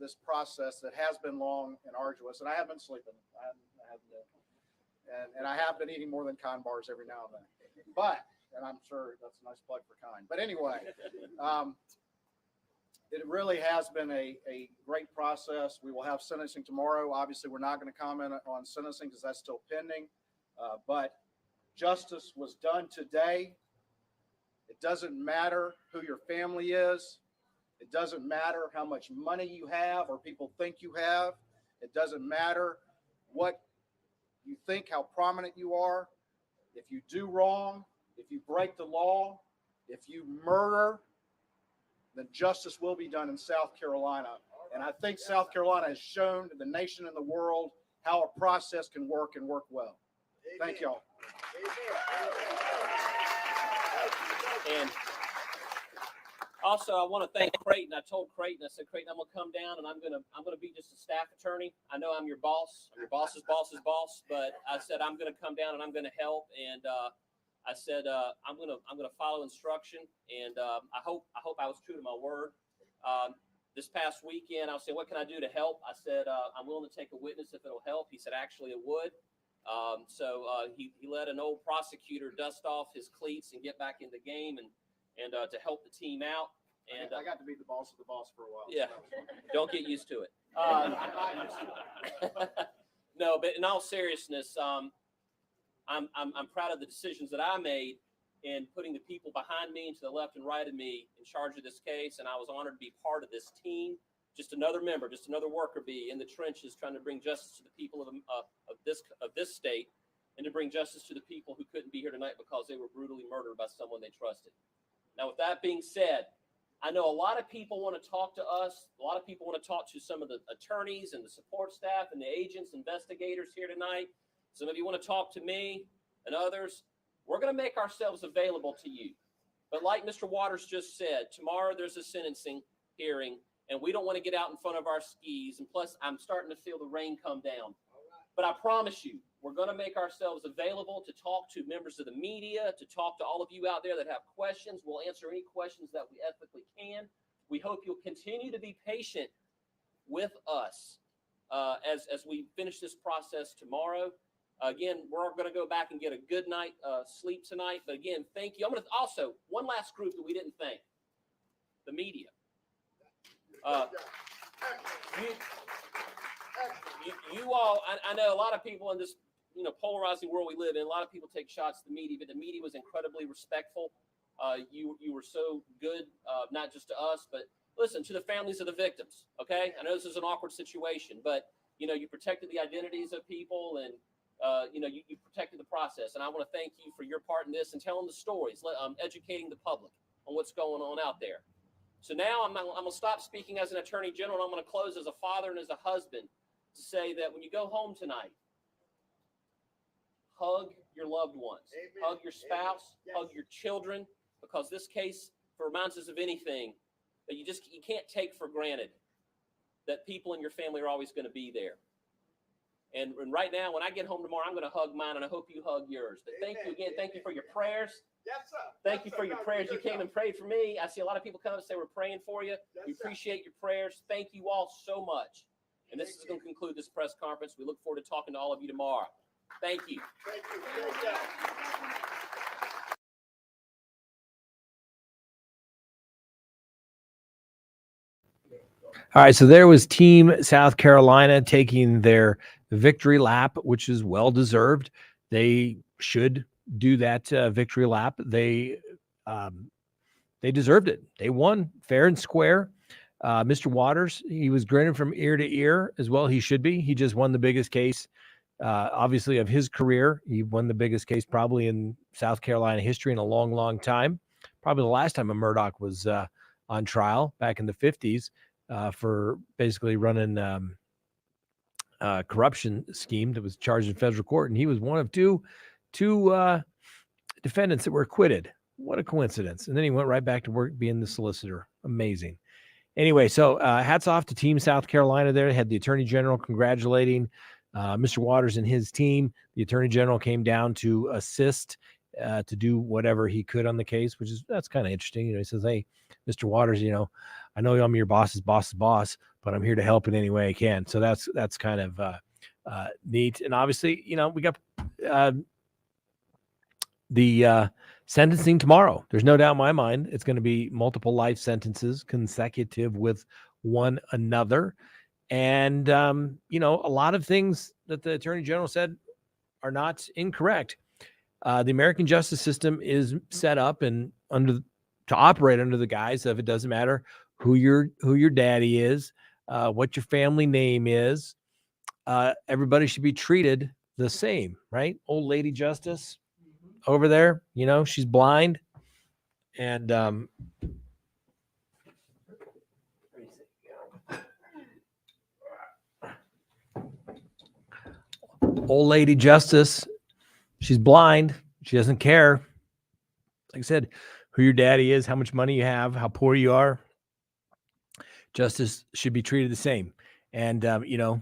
L: this process that has been long and arduous. And I have been sleeping. And I have been eating more than Kind bars every now and then. But, and I'm sure that's a nice plug for Kind. But anyway, it really has been a great process. We will have sentencing tomorrow. Obviously, we're not going to comment on sentencing because that's still pending. But justice was done today. It doesn't matter who your family is. It doesn't matter how much money you have or people think you have. It doesn't matter what you think, how prominent you are. If you do wrong, if you break the law, if you murder, then justice will be done in South Carolina. And I think South Carolina has shown to the nation and the world how a process can work and work well. Thank y'all.
K: And also, I want to thank Creighton. I told Creighton, I said, Creighton, I'm gonna come down and I'm gonna be just a staff attorney. I know I'm your boss. I'm your boss's boss's boss, but I said I'm gonna come down and I'm gonna help. And I said I'm gonna follow instruction. And I hope I was true to my word. This past weekend, I was saying, what can I do to help? I said I'm willing to take a witness if it'll help. He said actually it would. So he let an old prosecutor dust off his cleats and get back in the game and to help the team out. And
L: I got to be the boss of the boss for a while.
K: Yeah, don't get used to it. No, but in all seriousness, I'm proud of the decisions that I made in putting the people behind me and to the left and right of me in charge of this case. And I was honored to be part of this team. Just another member, just another worker bee in the trenches trying to bring justice to the people of this state, and to bring justice to the people who couldn't be here tonight because they were brutally murdered by someone they trusted. Now, with that being said, I know a lot of people want to talk to us. A lot of people want to talk to some of the attorneys and the support staff and the agents, investigators here tonight. Some of you want to talk to me and others. We're going to make ourselves available to you. But like Mr. Waters just said, tomorrow there's a sentencing hearing, and we don't want to get out in front of our skis. And plus, I'm starting to feel the rain come down. But I promise you, we're going to make ourselves available to talk to members of the media, to talk to all of you out there that have questions. We'll answer any questions that we ethically can. We hope you'll continue to be patient with us as we finish this process tomorrow. Again, we're going to go back and get a good night sleep tonight. But again, thank you. I'm going to also, one last group that we didn't thank, the media. You all, I know a lot of people in this polarizing world we live in, a lot of people take shots at the media, but the media was incredibly respectful. You were so good, not just to us, but listen, to the families of the victims. Okay, I know this is an awkward situation, but you protected the identities of people, and you protected the process. And I want to thank you for your part in this and telling the stories, educating the public on what's going on out there. So now I'm going to stop speaking as an attorney general, and I'm going to close as a father and as a husband to say that when you go home tonight, hug your loved ones, hug your spouse, hug your children, because this case reminds us of anything that you can't take for granted that people in your family are always going to be there. And right now, when I get home tomorrow, I'm going to hug mine, and I hope you hug yours. But thank you again. Thank you for your prayers.
M: Yes, sir.
K: Thank you for your prayers. You came and prayed for me. I see a lot of people come and say we're praying for you. We appreciate your prayers. Thank you all so much. And this is going to conclude this press conference. We look forward to talking to all of you tomorrow. Thank you.
M: Thank you. Great job.
E: All right, so there was Team South Carolina taking their victory lap, which is well deserved. They should do that victory lap. They deserved it. They won fair and square. Mr. Waters, he was grinning from ear to ear as well. He should be. He just won the biggest case, obviously, of his career. He won the biggest case probably in South Carolina history in a long, long time. Probably the last time a Murdaught was on trial back in the 50s. For basically running a corruption scheme that was charged in federal court. And he was one of two defendants that were acquitted. What a coincidence. And then he went right back to work being the solicitor. Amazing. Anyway, so hats off to Team South Carolina there. They had the Attorney General congratulating Mr. Waters and his team. The Attorney General came down to assist to do whatever he could on the case, that's kind of interesting. He says, hey, Mr. Waters, I know I'm your boss's boss, but I'm here to help in any way I can. So that's kind of neat. And obviously, we got the sentencing tomorrow. There's no doubt in my mind it's going to be multiple life sentences consecutive with one another. And, a lot of things that the Attorney General said are not incorrect. The American justice system is set up and to operate under the guise of it doesn't matter who your daddy is, what your family name is. Everybody should be treated the same, right? Old lady justice over there, she's blind, and old lady justice. She's blind. She doesn't care. Like I said, who your daddy is, how much money you have, how poor you are. Justice should be treated the same. And, the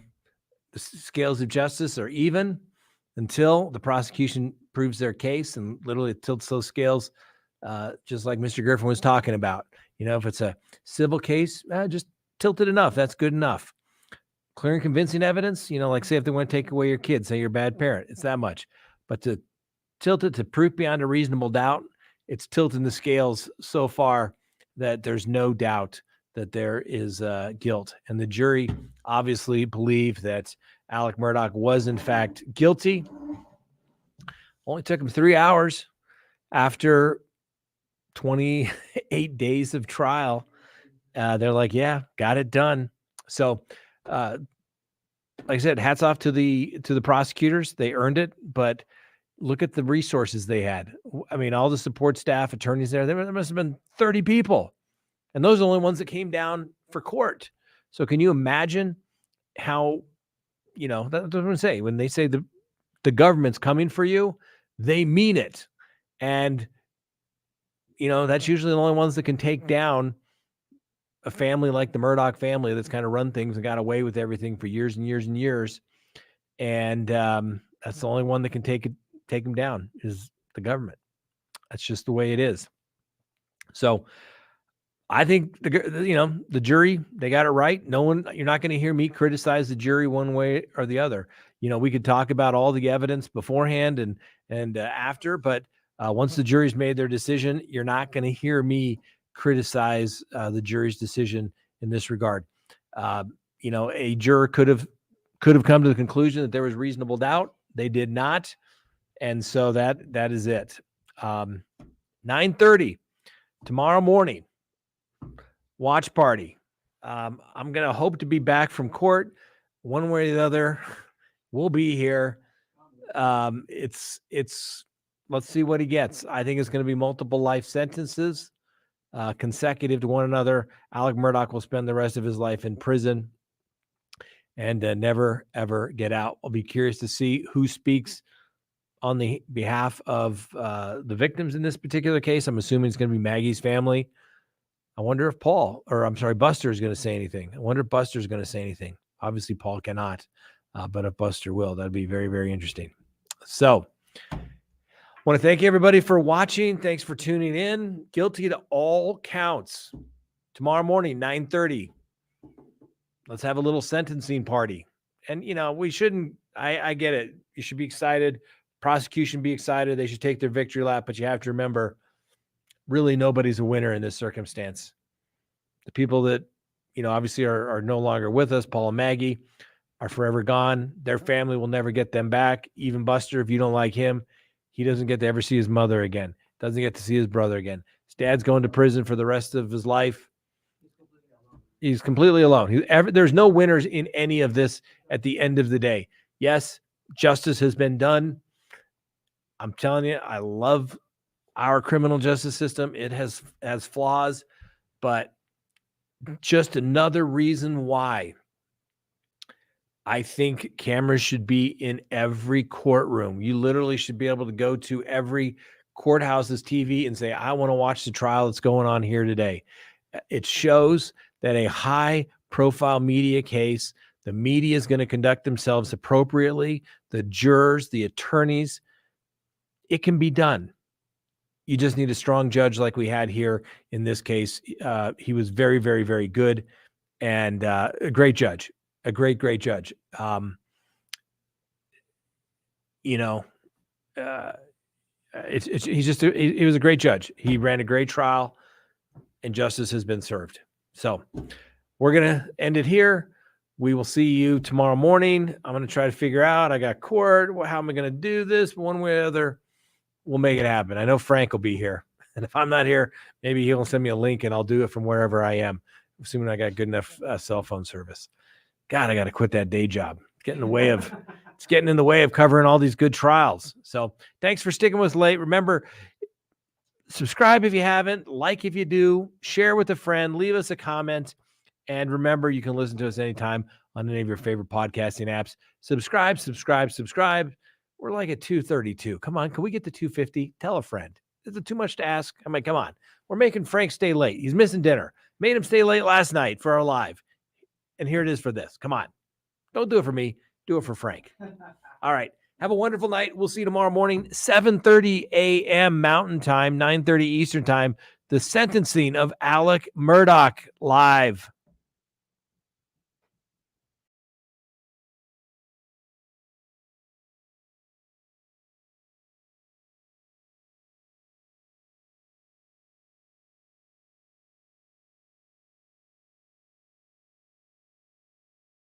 E: scales of justice are even until the prosecution proves their case and literally tilts those scales, just like Mr. Griffin was talking about. If it's a civil case, just tilt it enough. That's good enough. Clear and convincing evidence, like say if they want to take away your kids, say you're a bad parent, it's that much. But to tilt it to proof beyond a reasonable doubt, it's tilting the scales so far that there's no doubt that there is guilt. And the jury obviously believed that Alec Murdaught was in fact guilty. Only took him 3 hours after 28 days of trial. They're like, yeah, got it done. So, like I said, hats off to the prosecutors. They earned it, but look at the resources they had. I mean, all the support staff, attorneys there must have been 30 people. And those are the only ones that came down for court. So can you imagine how, that's what I'm going to say. When they say the government's coming for you, they mean it. And, that's usually the only ones that can take down a family like the Murdaught family that's kind of run things and got away with everything for years and years and years. And that's the only one that can take them down is the government. That's just the way it is. So I think the jury, they got it right. You're not going to hear me criticize the jury one way or the other. We could talk about all the evidence beforehand and after, but once the jury's made their decision, you're not going to hear me criticize the jury's decision in this regard. A juror could have come to the conclusion that there was reasonable doubt. They did not. And so that is it. 9:30 tomorrow morning, watch party. I'm going to hope to be back from court one way or the other. We'll be here. It's let's see what he gets. I think it's going to be multiple life sentences, consecutive to one another. Alec Murdaught will spend the rest of his life in prison and never, ever get out. I'll be curious to see who speaks on the behalf of the victims in this particular case. I'm assuming it's going to be Maggie's family. I wonder if Buster is going to say anything. I wonder if Buster is going to say anything. Obviously, Paul cannot, but if Buster will, that'd be very, very interesting. So I want to thank everybody for watching. Thanks for tuning in. Guilty to all counts. Tomorrow morning, 9:30. Let's have a little sentencing party. And, we shouldn't, I get it. You should be excited. Prosecution be excited. They should take their victory lap, but you have to remember, really nobody's a winner in this circumstance. The people that, obviously are no longer with us, Paul and Maggie, are forever gone. Their family will never get them back. Even Buster, if you don't like him, he doesn't get to ever see his mother again. Doesn't get to see his brother again. His dad's going to prison for the rest of his life. He's completely alone. There's no winners in any of this at the end of the day. Yes, justice has been done. I'm telling you, I love our criminal justice system. It has flaws, but just another reason why I think cameras should be in every courtroom. You literally should be able to go to every courthouse's TV and say, I want to watch the trial that's going on here today. It shows that a high-profile media case, the media is going to conduct themselves appropriately, the jurors, the attorneys. It can be done. You just need a strong judge like we had here in this case. He was very, very, very good and a great judge, a great, great judge. He was a great judge. He ran a great trial and justice has been served. So we're going to end it here. We will see you tomorrow morning. I'm going to try to figure out, I got court. How am I going to do this? One way or other, we'll make it happen. I know Frank will be here. And if I'm not here, maybe he'll send me a link and I'll do it from wherever I am, assuming I got good enough cell phone service. God, I got to quit that day job. It's getting in the way of covering all these good trials. So thanks for sticking with us late. Remember, subscribe if you haven't, like if you do, share with a friend, leave us a comment. And remember, you can listen to us anytime on any of your favorite podcasting apps. Subscribe. We're like at 232. Come on, can we get to 250? Tell a friend. Is it too much to ask? I mean, come on. We're making Frank stay late. He's missing dinner. Made him stay late last night for our live. And here it is for this. Come on. Don't do it for me. Do it for Frank. All right. Have a wonderful night. We'll see you tomorrow morning, 7:30 a.m. Mountain Time, 9:30 Eastern Time. The sentencing of Alec Murdaught live.